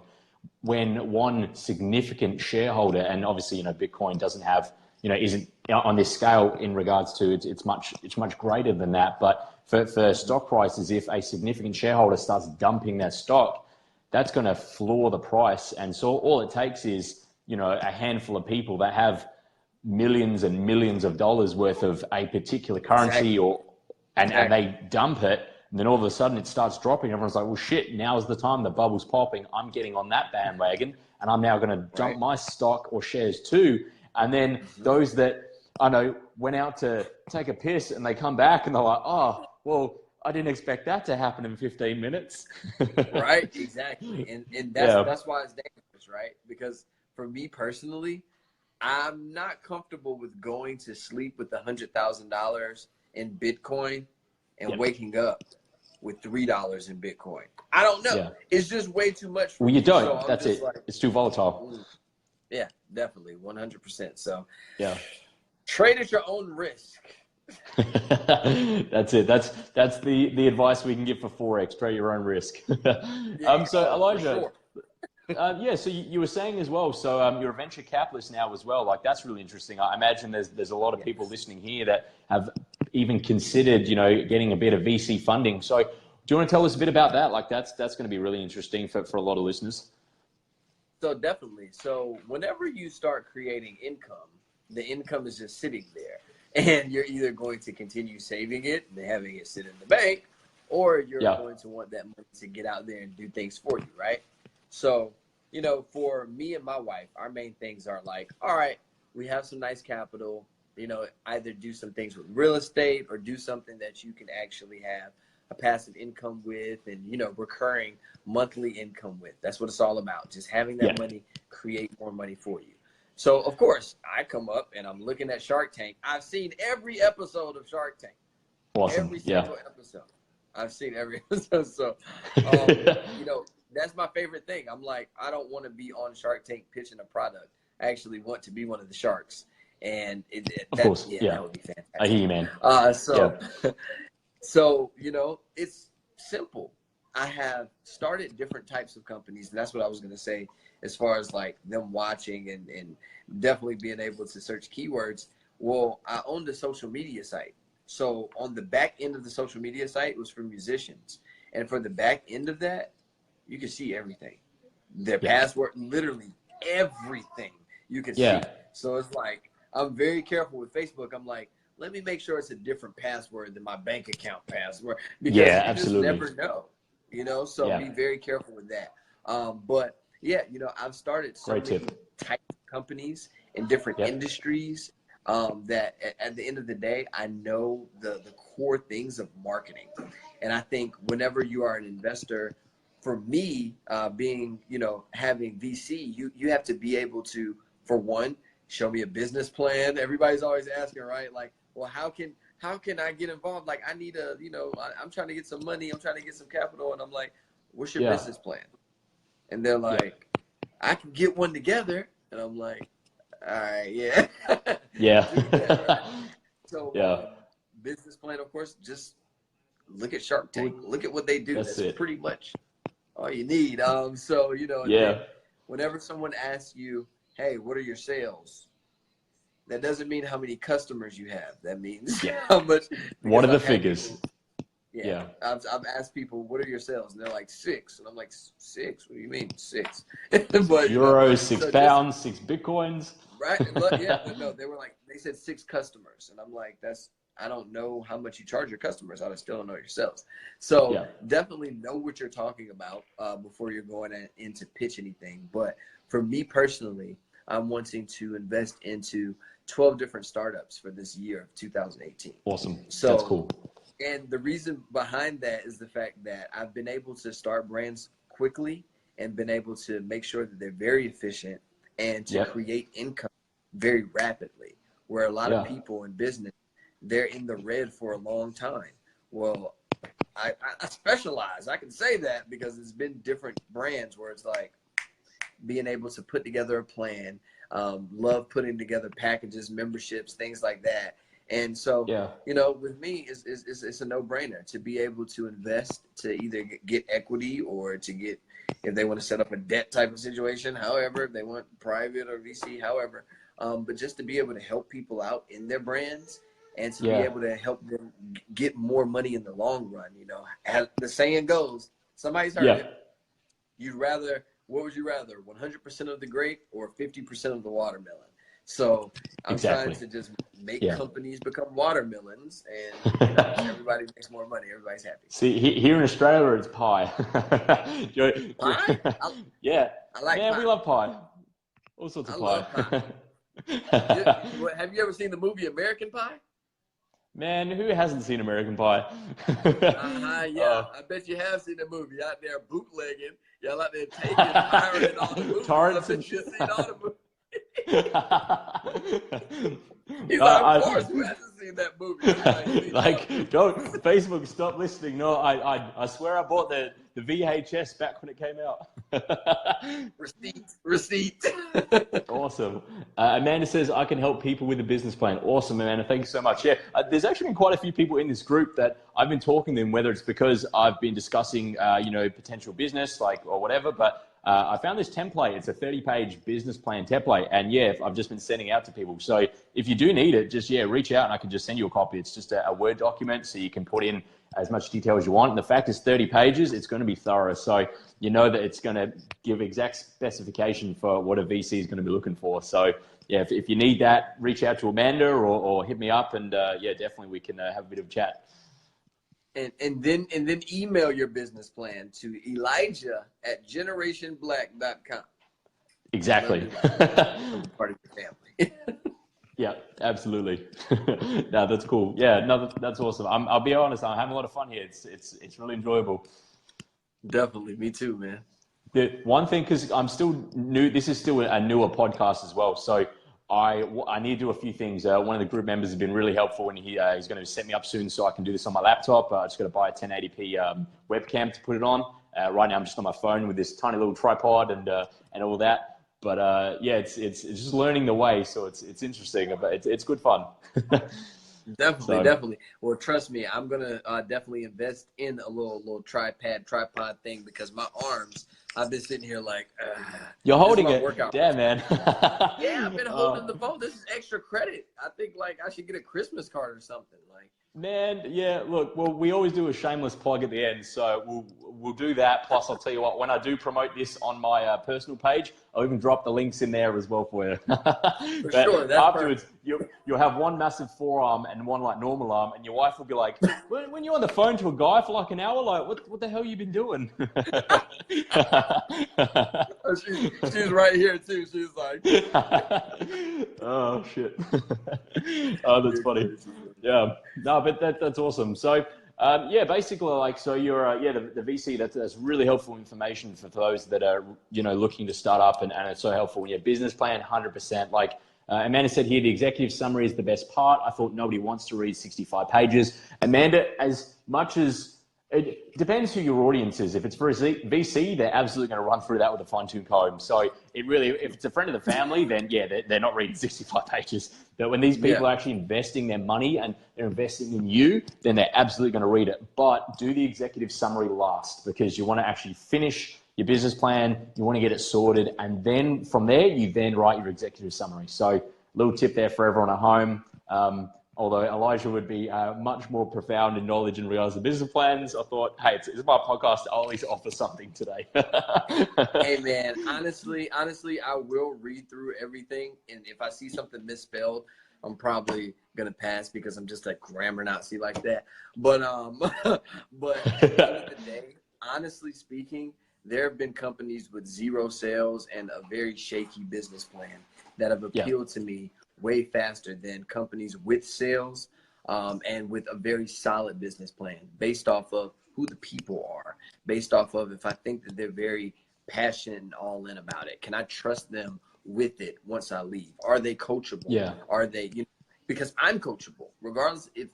S2: when one significant shareholder, and obviously, you know, Bitcoin doesn't have, you know, isn't on this scale in regards to it's much greater than that. But for stock prices, if a significant shareholder starts dumping their stock, that's going to floor the price. And so all it takes is, you know, a handful of people that have millions and millions of dollars worth of a particular currency, and they dump it, and then all of a sudden it starts dropping. Everyone's like, well, shit, now's the time, the bubble's popping. I'm getting on that bandwagon, and I'm now going to dump my stock or shares too. And then those that I know, went out to take a piss and they come back and they're like, oh, well, I didn't expect that to happen in 15 minutes.
S1: Right, exactly. And
S2: Yeah.
S1: that's why it's dangerous, right? Because for me personally, I'm not comfortable with going to sleep with $100,000 in Bitcoin and
S2: Yep.
S1: waking up with $3 in Bitcoin. I don't know.
S2: Yeah.
S1: It's just way too much for
S2: Well,
S1: me.
S2: you don't.
S1: So I'm
S2: That's
S1: just
S2: it.
S1: like,
S2: It's too volatile.
S1: yeah, definitely, 100%. So
S2: Yeah.
S1: trade at your own risk.
S2: That's it. That's the advice we can give for Forex. Trade your own risk.
S1: Yeah,
S2: So
S1: oh, for
S2: Elijah,
S1: sure.
S2: yeah. So you were saying as well. So you're a venture capitalist now as well. Like that's really interesting. I imagine there's a lot of people listening here that have even considered, getting a bit of VC funding. So do you want to tell us a bit about that? Like that's going to be really interesting for a lot of listeners.
S1: So definitely. So whenever you start creating income, the income is just sitting there. And you're either going to continue saving it and having it sit in the bank, or you're going to want that money to get out there and do things for you, right? So, for me and my wife, our main things are like, all right, we have some nice capital, either do some things with real estate or do something that you can actually have a passive income with and, recurring monthly income with. That's what it's all about. Just having that money create more money for you. So, of course, I come up and I'm looking at Shark Tank. I've seen every episode of Shark Tank.
S2: Awesome.
S1: Every single episode. I've seen every episode. So, that's my favorite thing. I'm like, I don't want to be on Shark Tank pitching a product. I actually want to be one of the sharks. And that would be fantastic.
S2: I hear you, man.
S1: So, it's simple. I have started different types of companies, and that's what I was going to say as far as like them watching and definitely being able to search keywords. Well, I owned a social media site. So on the back end of the social media site was for musicians. And for the back end of that, you can see everything. Their password, literally everything you can see. So it's like, I'm very careful with Facebook. I'm like, let me make sure it's a different password than my bank account password. Because you just never know. So be very careful with that. But I've started so many types of companies in different industries that at the end of the day, I know the core things of marketing. And I think whenever you are an investor, for me, being, having VC, you have to be able to, for one, show me a business plan. Everybody's always asking, right? Like, well, how can I get involved? Like, I need I'm trying to get some money. I'm trying to get some capital. And I'm like, what's your business plan? And they're like, I can get one together. And I'm like, all right, yeah. So business plan, of course, just look at Shark Tank. Look at what they do. That's pretty much all you need. Whenever someone asks you, hey, what are your sales? That doesn't mean how many customers you have. That means how much.
S2: What are the figures?
S1: I've asked people, what are your sales? And they're like 6. And I'm like, 6? What do you mean 6? But,
S2: euros, 6 pounds, 6 Bitcoins.
S1: Right. But no, they said 6 customers. And I'm like, I don't know how much you charge your customers. I still don't know your sales. So definitely know what you're talking about before you're going in to pitch anything. But for me personally, I'm wanting to invest into 12 different startups for this year of 2018.
S2: Awesome.
S1: So
S2: that's cool.
S1: And the reason behind that is the fact that I've been able to start brands quickly and been able to make sure that they're very efficient and to create income very rapidly, where a lot of people in business, they're in the red for a long time. Well, I specialize. I can say that because it's been different brands where it's like being able to put together a plan, love putting together packages, memberships, things like that. And so, with me, it's a no-brainer to be able to invest, to either get equity or to get, if they want to set up a debt type of situation, however, if they want private or VC, however, but just to be able to help people out in their brands and to be able to help them get more money in the long run. As the saying goes, somebody's heard it. What would you rather, 100% of the grape or 50% of the watermelon? So I'm trying to just make companies become watermelons, and everybody makes more money. Everybody's happy.
S2: See, here in Australia, it's pie.
S1: Pie?
S2: I like
S1: pie.
S2: We love pie. All sorts of pie.
S1: Love pie. Have you ever seen the movie American Pie?
S2: Man, who hasn't seen American Pie?
S1: Yeah. I bet you have seen the movie out there bootlegging. Y'all out there taking, pirating all the movies.
S2: Torrents
S1: I
S2: and
S1: bet you've
S2: shit.
S1: seen all the movies. He's
S2: No,
S1: like, of course, who hasn't seen that movie?
S2: like, don't Facebook, stop listening. No, I swear I bought the VHS back when it came out.
S1: Receipt.
S2: Awesome. Amanda says, I can help people with a business plan. Awesome, Amanda. Thank you so much. Yeah, there's actually been quite a few people in this group that I've been talking to them, whether it's because I've been discussing, potential business, like, or whatever, but I found this template. It's a 30-page business plan template. And yeah, I've just been sending it out to people. So if you do need it, just, reach out and I can just send you a copy. It's just a Word document, so you can put in as much detail as you want. And the fact is 30 pages, it's going to be thorough. So you know that it's going to give exact specification for what a VC is going to be looking for. So yeah, if you need that, reach out to Amanda or hit me up, and definitely we can have a bit of a chat.
S1: And then email your business plan to Elijah@generationblack.com.
S2: Exactly.
S1: Part of your family.
S2: Yeah, absolutely. No, that's cool. Yeah, no, that's awesome. I'll be honest, I'm having a lot of fun here. It's really enjoyable.
S1: Definitely, me too, man.
S2: The one thing, because I'm still new, this is still a newer podcast as well. So I need to do a few things. One of the group members has been really helpful, and he's going to set me up soon so I can do this on my laptop. I just got to buy a 1080p webcam to put it on. Right now I'm just on my phone with this tiny little tripod and all that. But it's just learning the way, so it's interesting, but it's good fun.
S1: Definitely. Well, trust me, I'm gonna definitely invest in a little tripod thing, because my arms, I've been sitting here like
S2: you're holding
S1: this is my
S2: it.
S1: workout.
S2: Damn, man.
S1: Yeah, I've been holding the phone. This is extra credit. I think like I should get a Christmas card or something. Like,
S2: man, yeah. Look, well, we always do a shameless plug at the end, so we'll do that. Plus, I'll tell you what, when I do promote this on my personal page, I'll even drop the links in there as well for you.
S1: For sure, that's
S2: afterwards, you'll have one massive forearm and one like normal arm, and your wife will be like, when you're on the phone to a guy for like an hour, like what the hell you been doing?
S1: She's right here too. She's like,
S2: oh shit. Oh, that's funny. Yeah, no, but that's awesome. So, basically, like, so you're, the VC, that's really helpful information for those that are, looking to start up, and it's so helpful. Yeah, business plan, 100%. Like Amanda said here, the executive summary is the best part. I thought nobody wants to read 65 pages. Amanda, as much as, it depends who your audience is. If it's for a VC, they're absolutely going to run through that with a fine-tooth comb. So it really, if it's a friend of the family, then yeah, they're not reading 65 pages. But when these people are actually investing their money and they're investing in you, then they're absolutely going to read it. But do the executive summary last, because you want to actually finish your business plan, you want to get it sorted, and then from there, you then write your executive summary. So little tip there for everyone at home. Although Elijah would be much more profound in knowledge and regards to business plans, I thought, hey, it's my podcast. I'll at least offer something today.
S1: Hey, man, honestly, I will read through everything. And if I see something misspelled, I'm probably going to pass, because I'm just a grammar Nazi like that. But at the end of the day, honestly speaking, there have been companies with zero sales and a very shaky business plan that have appealed to me way faster than companies with sales and with a very solid business plan, based off of who the people are, based off of if I think that they're very passionate and all in about it. Can I trust them with it once I leave? Are they coachable?
S2: Yeah.
S1: Are they, because I'm coachable, regardless if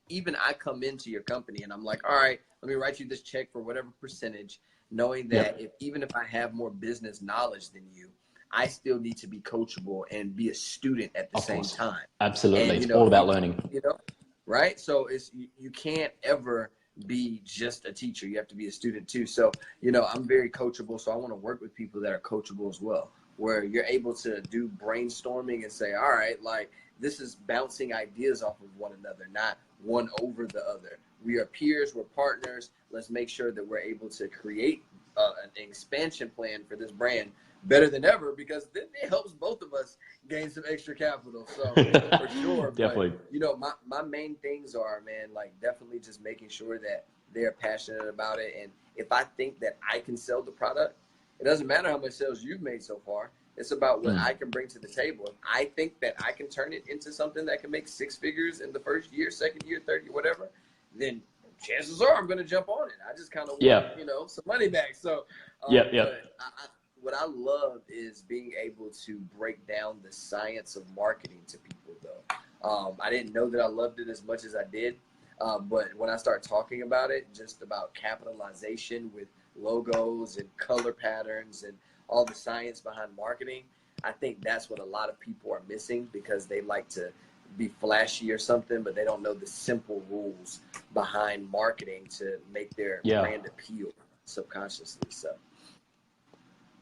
S1: even I come into your company and I'm like, all right, let me write you this check for whatever percentage, knowing that even if I have more business knowledge than you, I still need to be coachable and be a student at the same time.
S2: Absolutely. And, it's all about learning.
S1: Right? So you can't ever be just a teacher. You have to be a student too. So, I'm very coachable. So I want to work with people that are coachable as well, where you're able to do brainstorming and say, all right, like, this is bouncing ideas off of one another, not one over the other. We are peers, we're partners. Let's make sure that we're able to create an expansion plan for this brand better than ever, because then it helps both of us gain some extra capital. So for sure.
S2: Definitely.
S1: But, my main things are, man, like, definitely just making sure that they're passionate about it. And if I think that I can sell the product, it doesn't matter how much sales you've made so far. It's about what I can bring to the table. If I think that I can turn it into something that can make 6 figures in the first year, second year, third year, whatever, then chances are I'm going to jump on it. I just kind of want, some money back. So, but what I love is being able to break down the science of marketing to people, though. I didn't know that I loved it as much as I did. But when I start talking about it, just about capitalization with logos and color patterns and all the science behind marketing, I think that's what a lot of people are missing, because they like to be flashy or something, but they don't know the simple rules behind marketing to make their brand appeal subconsciously. So.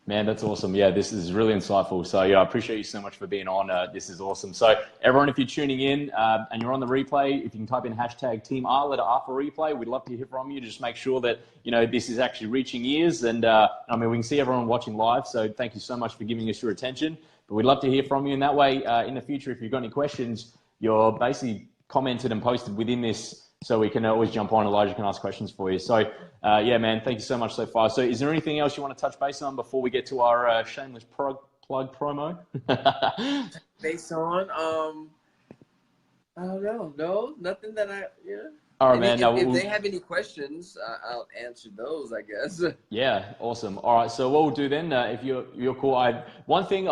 S2: Man, that's awesome. Yeah, this is really insightful. So yeah, I appreciate you so much for being on. This is awesome. So everyone, if you're tuning in and you're on the replay, if you can type in hashtag Team R, letter R for replay, we'd love to hear from you. Just make sure that, this is actually reaching ears. And we can see everyone watching live. So thank you so much for giving us your attention. But we'd love to hear from you. And that way, in the future, if you've got any questions, you're basically commented and posted within this, so we can always jump on. Elijah can ask questions for you. So, man, thank you so much so far. So is there anything else you want to touch base on before we get to our shameless plug promo?
S1: Based on, I don't know. No, nothing that
S2: All right, man.
S1: If they have any questions, I'll answer those, I guess.
S2: Yeah, awesome. All right, so what we'll do then, if you're cool, one thing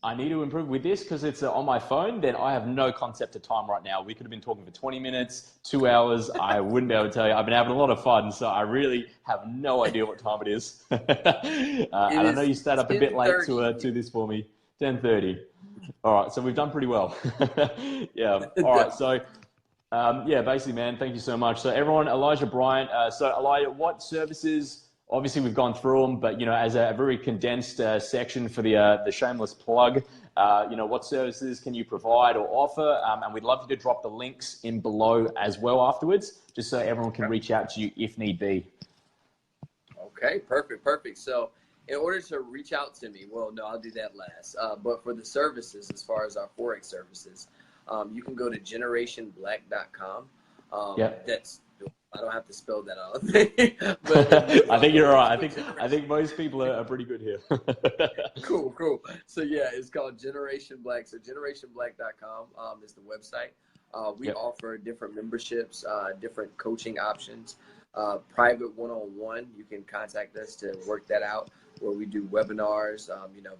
S2: I need to improve with this, because it's on my phone, then I have no concept of time right now. We could have been talking for 20 minutes, 2 hours. I wouldn't be able to tell you. I've been having a lot of fun, so I really have no idea what time it is. And I know you stayed up a bit late to this for me. 10:30. All right, so we've done pretty well. Yeah. All right, so basically, man, thank you so much. So everyone, Elijah Bryant. So Elijah, what services? Obviously, we've gone through them, but as a very condensed section for the shameless plug, what services can you provide or offer? And we'd love you to drop the links in below as well afterwards, just so everyone can reach out to you if need be.
S1: Okay, perfect. So, in order to reach out to me, well, no, I'll do that last. But for the services, as far as our Forex services, you can go to generationblack.com. That's I don't have to spell that out. But
S2: I think you're right. I think most people are pretty good here.
S1: Cool. So yeah, it's called Generation Black. So generationblack.com is the website. We offer different memberships, different coaching options, private one-on-one. You can contact us to work that out, where we do webinars,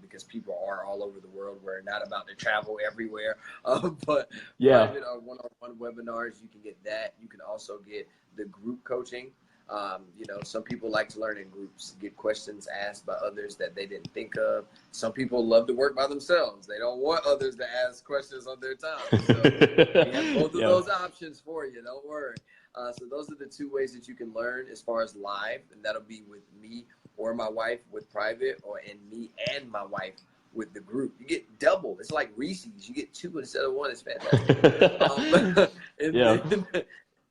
S1: because people are all over the world. We're not about to travel everywhere, but private one-on-one webinars, you can get that. You can also get the group coaching. Some people like to learn in groups, get questions asked by others that they didn't think of. Some people love to work by themselves. They don't want others to ask questions on their time. So we have both of those options for you. Don't worry. So those are the two ways that you can learn as far as live, and that'll be with me or my wife with private, and me and my wife with the group. You get double. It's like Reese's. You get 2 instead of 1. It's fantastic.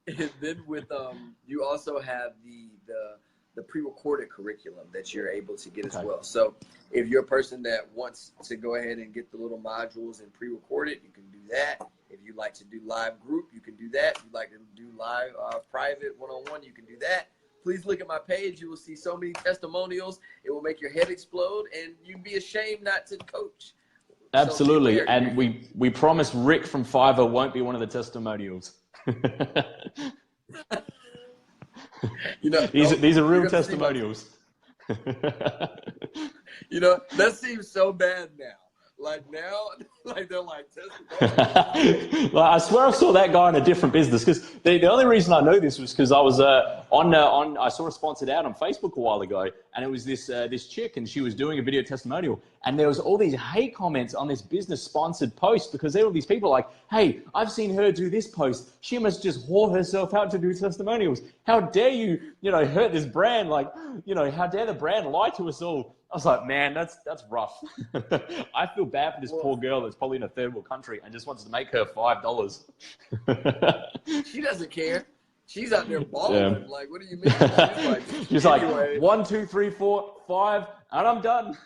S1: And then with you also have the pre-recorded curriculum that you're able to get as well. So if you're a person that wants to go ahead and get the little modules and pre-record it, you can do that. If you like to do live group, you can do that. If you like to do live private one-on-one, you can do that. Please look at my page. You will see so many testimonials. It will make your head explode, and you'd be ashamed not to coach.
S2: Absolutely. So and we promise Rick from Fiverr won't be one of the testimonials. These are real testimonials.
S1: That seems so bad now. They're like testimonials.
S2: Well, I swear I saw that guy in a different business, because the only reason I know this was because I was I saw a sponsored ad on Facebook a while ago, and it was this chick, and she was doing a video testimonial, and there was all these hate comments on this business sponsored post, because there were these people like, hey, I've seen her do this post. She must just whore herself out to do testimonials. How dare you, hurt this brand? How dare the brand lie to us all? I was like, man, that's rough. I feel bad for this poor girl that's probably in a third world country and just wants to make her $5.
S1: She doesn't care. She's out there balling. Yeah. Like, what do you mean?
S2: She's like, 1, 2, 3, 4, 5, and I'm done.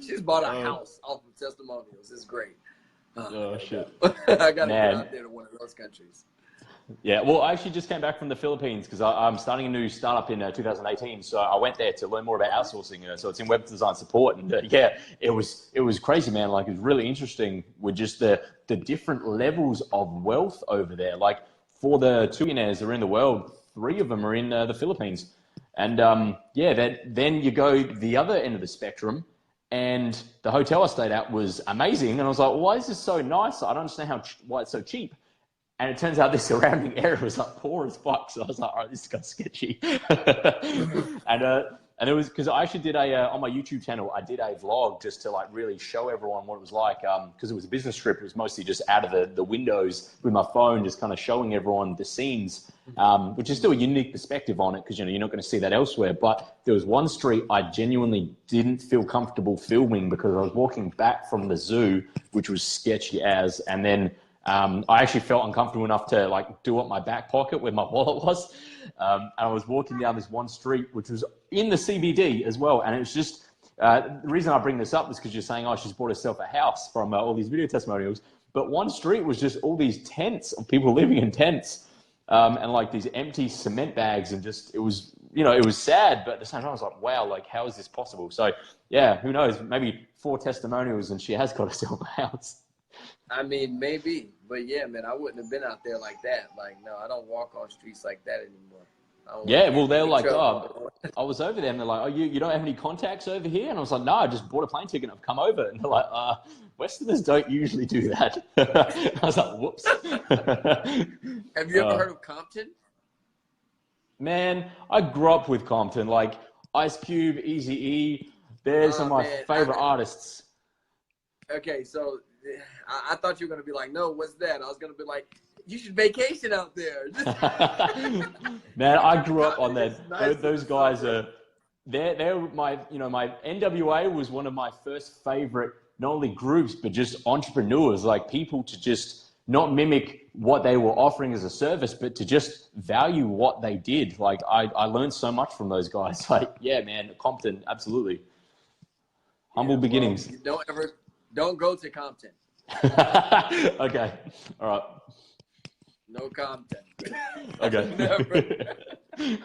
S1: She's bought a house off of testimonials. It's great.
S2: Oh, shit.
S1: I got to get out there to one of those countries.
S2: Yeah, well, I actually just came back from the Philippines because I'm starting a new startup in 2018. So I went there to learn more about outsourcing. So it's in web design support, and yeah, it was crazy, man. Like, it was really interesting with just the different levels of wealth over there. Like, for the 2 billionaires that are in the world, 3 of them are in the Philippines, and yeah, then you go the other end of the spectrum. And the hotel I stayed at was amazing, and I was like, "Why is this so nice? I don't understand why it's so cheap." And it turns out the surrounding area was like poor as fuck. So I was like, all right, this got sketchy. And it was because I actually did on my YouTube channel, I did a vlog just to like really show everyone what it was like. Because it was a business trip. It was mostly just out of the windows with my phone, just kind of showing everyone the scenes, which is still a unique perspective on it because, you're not going to see that elsewhere. But there was one street I genuinely didn't feel comfortable filming because I was walking back from the zoo, which was sketchy as, and then I actually felt uncomfortable enough to like do up my back pocket where my wallet was. And I was walking down this one street, which was in the CBD as well. And it was just, the reason I bring this up is because you're saying, oh, she's bought herself a house from all these video testimonials. But one street was just all these tents of people living in tents, and like these empty cement bags. And just, it was, it was sad. But at the same time, I was like, wow, like, how is this possible? So yeah, who knows? Maybe 4 testimonials and she has got herself a house.
S1: I mean, maybe, but yeah, man, I wouldn't have been out there like that. Like, no, I don't walk on streets like that anymore.
S2: Yeah, well, they're like, oh, I was over there, and they're like, oh, you don't have any contacts over here? And I was like, no, I just bought a plane ticket and I've come over. And they're like, Westerners don't usually do that. I was like, whoops.
S1: Have you ever heard of Compton?
S2: Man, I grew up with Compton, like Ice Cube, Eazy-E. They're some of my favorite artists.
S1: Okay, so I thought you were going to be like, no, what's that? I was going to be like, you should vacation out there.
S2: Man, I grew up on that. Nice. Those guys are, they're my, my NWA was one of my first favorite, not only groups, but just entrepreneurs, like people to just not mimic what they were offering as a service, but to just value what they did. Like I learned so much from those guys. Like, yeah, man, Compton, absolutely. Humble beginnings.
S1: Don't go to Compton.
S2: Okay. All right.
S1: No Compton.
S2: Okay.
S1: Never.